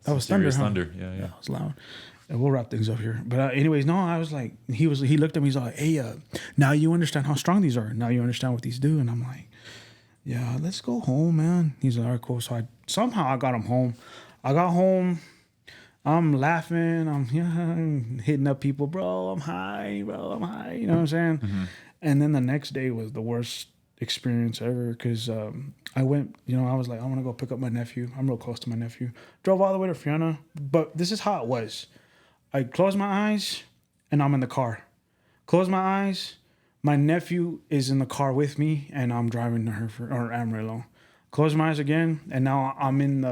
was thunder, serious huh? thunder. Yeah. It was loud. And we'll wrap things up here. But anyways, no, I was like, he looked at me, he's like, hey, now you understand how strong these are. Now you understand what these do. And I'm like, yeah, let's go home, man. He's like, all right, cool. So I got him home. I got home. I'm laughing. I'm hitting up people, bro. I'm high. You know what I'm saying? And then the next day was the worst experience ever because I went, I was like, I want to go pick up my nephew. I'm real close to my nephew. Drove all the way to Fiona. But this is how it was. I closed my eyes and I'm in the car. Close my eyes. My nephew is in the car with me and I'm driving to Amarillo. Close my eyes again and now I'm in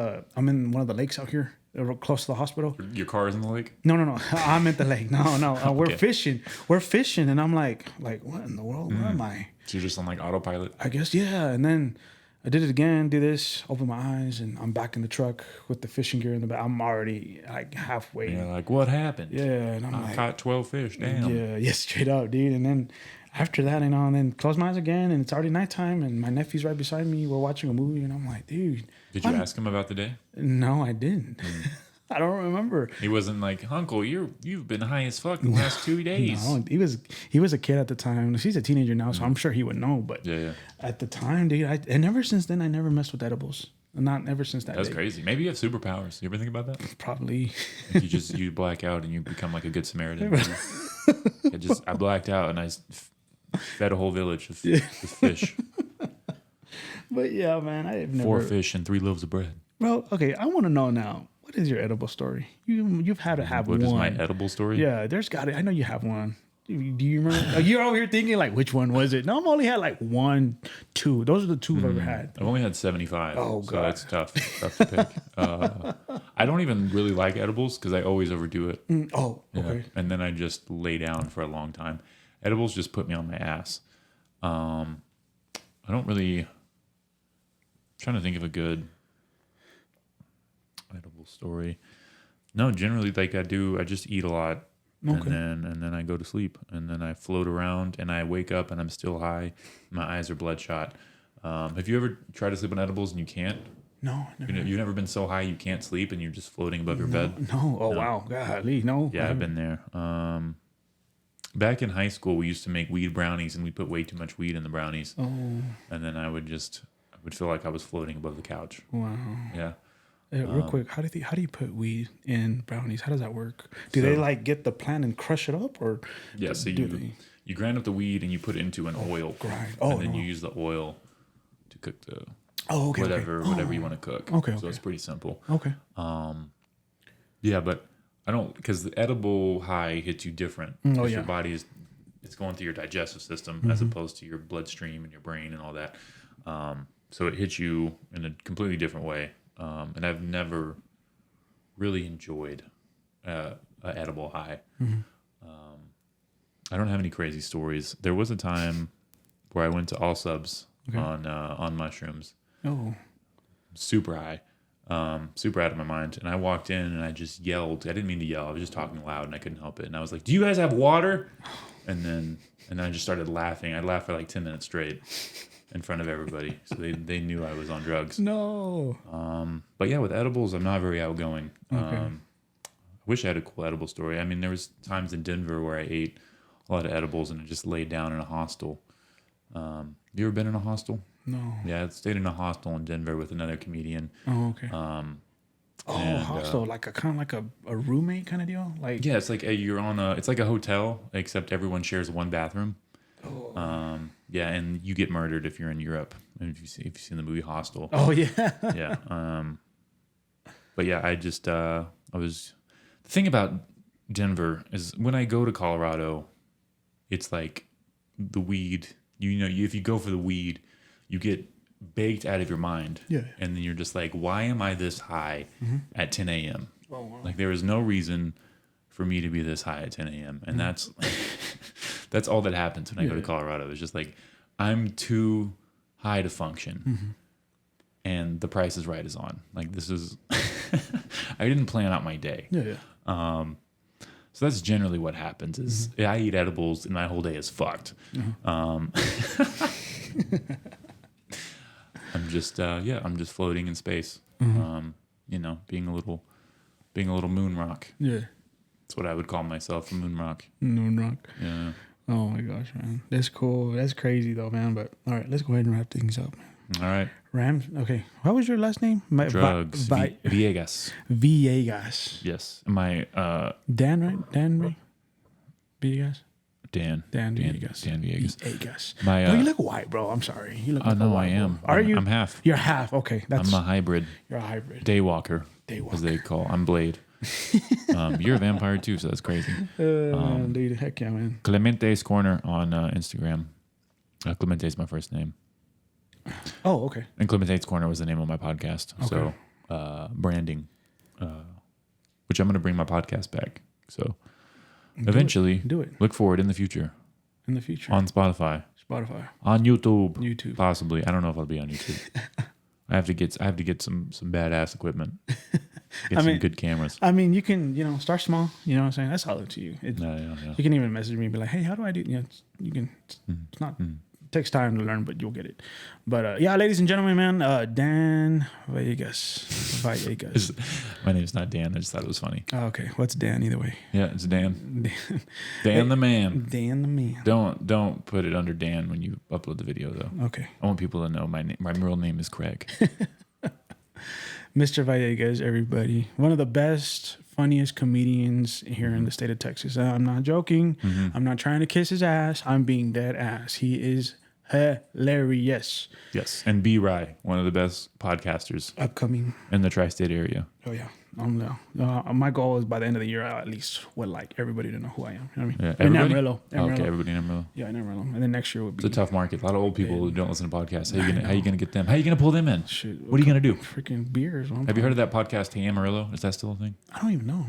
one of the lakes out here. Close to the hospital. Your car is in the lake? No. I'm at the lake. No. We're Okay. fishing. We're fishing, and I'm like, what in the world? Where am I? So you're just on like autopilot? I guess, yeah. And then I did it again, do this, open my eyes, and I'm back in the truck with the fishing gear in the back. I'm already like halfway. You're like, what happened? Yeah, and I'm I like, caught 12 fish. Damn. yeah, straight up, dude. And then after that, and then close my eyes again, and it's already nighttime, and my nephew's right beside me. We're watching a movie, and I'm like, dude. Did you ask him about the day? No, I didn't. I don't remember. He wasn't like, Uncle, you've been high as fuck the last 2 days. No, he was a kid at the time. He's a teenager now, so I'm sure he would know. But Yeah. at the time, dude, and ever since then, I never messed with edibles. Not ever since that. That's day. Crazy. Maybe you have superpowers. You ever think about that? Probably. Like you black out and you become like a good Samaritan. I blacked out and I fed a whole village with fish. But yeah, man, I have never. 4 fish and 3 loaves of bread. Bro, okay, I want to know now. What is your edible story? You've had to have What one. is my edible story? Yeah, there's got it. I know you have one. Do you remember? You're over here thinking like, which one was it? No, I've only had like 1, 2. Those are the 2 I've ever had. I've only had 75. Oh, so God. it's tough to pick. I don't even really like edibles because I always overdo it. Oh, Yeah. okay. And then I just lay down for a long time. Edibles just put me on my ass. I don't really. I'm trying to think of a good edible story. No, generally, like I just eat a lot. Okay. And then I go to sleep, and then I float around, and I wake up, and I'm still high. My eyes are bloodshot. Have you ever tried to sleep on edibles and you can't? No, never. You've never been so high you can't sleep, and you're just floating above your bed? No. Oh, wow. Golly, no. Yeah, I've been there. Back in high school, we used to make weed brownies, and we put way too much weed in the brownies. Oh, And then I would feel like I was floating above the couch. wow. Yeah. Real quick, how do you put weed in brownies? How does that work? Do they like get the plant and crush it up, or Yeah, so you grind up the weed and you put it into an oil. grind? And then you use the oil to cook the okay, whatever you want to cook. Okay, So okay. it's pretty simple. Okay. Yeah, but I don't, because the edible high hits you different. Oh, Because yeah. your body it's going through your digestive system as opposed to your bloodstream and your brain and all that. So it hits you in a completely different way. And I've never really enjoyed an edible high. I don't have any crazy stories. There was a time where I went to all subs on mushrooms, super high, super out of my mind. And I walked in and I just yelled. I didn't mean to yell. I was just talking loud and I couldn't help it. And I was like, "Do you guys have water?" And then I just started laughing. I laughed for like 10 minutes straight in front of everybody. So they knew I was on drugs. No. But yeah, with edibles, I'm not very outgoing. Okay. I wish I had a cool edible story. I mean, there was times in Denver where I ate a lot of edibles and I just laid down in a hostel. You ever been in a hostel? No. Yeah, I stayed in a hostel in Denver with another comedian. Oh, okay. Hostel, like a kind of like a roommate kind of deal. Like Yeah, it's like it's like a hotel, except everyone shares one bathroom. Yeah, and you get murdered if you're in Europe. If you've seen the movie Hostel. Oh yeah. Yeah. But yeah, the thing about Denver is when I go to Colorado, it's like the weed. If you go for the weed, you get baked out of your mind. Yeah. And then you're just like, why am I this high at 10 a.m.? Oh, wow. Like there is no reason for me to be this high at 10 a.m. And that's all that happens when I go to Colorado. It's just like I'm too high to function, and the Price is Right is on. Like this is, I didn't plan out my day. Yeah. So that's generally what happens. Is I eat edibles and my whole day is fucked. I'm just I'm just floating in space. Being a little moon rock. Yeah. That's what I would call myself, a moon rock. Moon rock. Yeah. Oh my gosh, man. That's cool. That's crazy though, man. But all right, let's go ahead and wrap things up, man. All right. Rams. Okay. What was your last name? Drugs. Villegas. Villegas. Yes. My Dan, right? Dan, right? Villegas. Dan Villegas. Dan Villegas. Villegas. My you look white, bro. I'm sorry. You look. no, white, I am. Bro. Are you? I'm half. You're half. Okay, I'm a hybrid. You're a hybrid. Daywalker. As they call. I'm Blade. You're a vampire too, so that's crazy. Dude, heck yeah, man. ClementesCorner on Instagram. Clemente is my first name. Oh, okay. And ClementesCorner was the name of my podcast. Okay. So branding, which I'm going to bring my podcast back. So eventually, Do it. Look forward in the future. In the future. On Spotify. On YouTube. Possibly. I don't know if I'll be on YouTube. I have to get some badass equipment. Get some good cameras. I mean, you can, start small. You know what I'm saying? That's all up to you. Yeah. You can even message me and be like, hey, how do I do? You can. It's not. It takes time to learn, but you'll get it. But yeah, ladies and gentlemen, man, Dan Villegas. My name's not Dan. I just thought it was funny. Oh, okay. What's Dan either way? Yeah, it's Dan. Dan the man. Dan the man. Don't put it under Dan when you upload the video though. Okay. I want people to know my real name is Craig. Mr. Villegas, everybody. One of the best, funniest comedians here in the state of Texas. I'm not joking. I'm not trying to kiss his ass. I'm being dead ass. He is hilarious. Yes. And B. Rye, one of the best podcasters Upcoming. in the tri-state area. Oh, yeah. My goal is by the end of the year, I at least would like everybody to know who I am. You know what I mean? Yeah, In everybody? Amarillo. Oh, okay, everybody in Amarillo. Yeah, in Amarillo. And then next year would be. It's a tough market. A lot of old people who don't listen to podcasts. How you gonna get them? How you gonna pull them in? Shit, What are you gonna do? Freaking beers. Have you heard of that podcast, Hey Amarillo? Is that still a thing? I don't even know.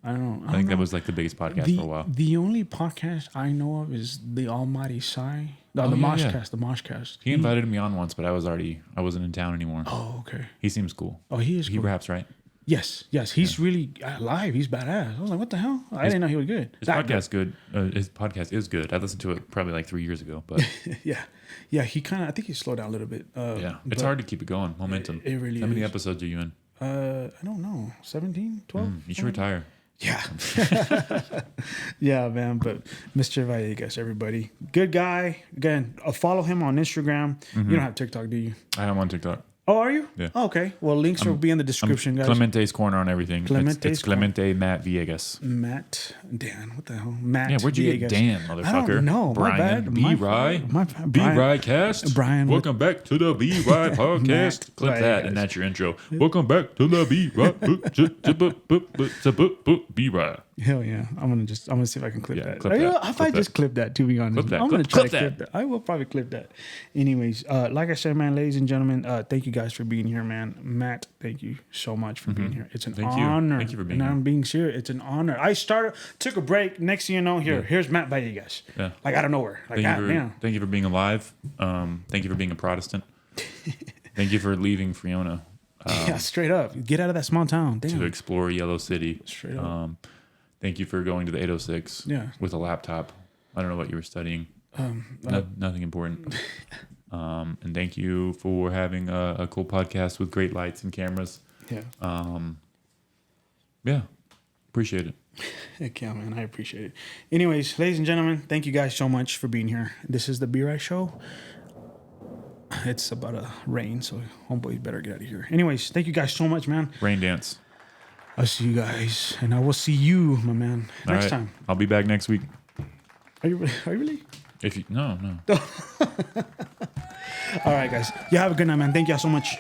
I don't know. I think that was like the biggest podcast for a while. The only podcast I know of is the Almighty Sai. The Moshcast. The Moshcast. He invited me on once, but I wasn't in town anymore. Oh, okay. He seems cool. Oh, he is He cool. raps, right? Yes. He's really live. He's badass. I was like, what the hell? I didn't know he was good. His podcast is good. I listened to it probably like 3 years ago, but yeah. He kind of. I think he slowed down a little bit. It's hard to keep it going. Momentum. It really How many is. episodes are you in? I don't know. 17, 12? You should retire. Yeah. Yeah, man. But Mr. Villegas, everybody. Good guy. Again, follow him on Instagram. You don't have TikTok, do you? I am on TikTok. Oh, are you? Yeah. Oh, okay. Well, links will be in the description, guys. ClementesCorner on everything. It's Clemente Matt Villegas. Matt. Dan. What the hell? Matt. Yeah, where'd you Villegas. get Dan, motherfucker? I don't know. Brian. My bad. B-Rye. My bad. B-Rye cast. Brian. Welcome back to the B-Rye podcast. Clip that, and that's your intro. Welcome back to the B-Rye. Hell yeah. I'm gonna see if I can clip that. Clip that. If I just clip that, to be honest. Clip that. I'm gonna try to Clip clip that. I will probably clip that. Anyways, like I said, man, ladies and gentlemen, thank you guys for being here, man. Matt, thank you so much for being here. It's an honor. Thank you for being and here. I'm being serious. It's an honor. I took a break. Next thing you know, here's Matt Villegas. Yeah. Like out of nowhere. Like Thank you for being alive. Thank you for being a Protestant. Thank you for leaving Friona. Yeah, straight up. Get out of that small town. Damn. To explore Yellow City. Straight up. Thank you for going to the 806 with a laptop. I don't know what you were studying. Nothing important. And thank you for having a cool podcast with great lights and cameras. Yeah. Appreciate it. Heck yeah, man. I appreciate it. Anyways, ladies and gentlemen, thank you guys so much for being here. This is the B-Rye Show. It's about to rain, so homeboys better get out of here. Anyways, thank you guys so much, man. Rain dance. I'll see you guys, and I will see you, my man, next time. I'll be back next week. Are you really? No. All right, guys. You have a good night, man. Thank y'all so much.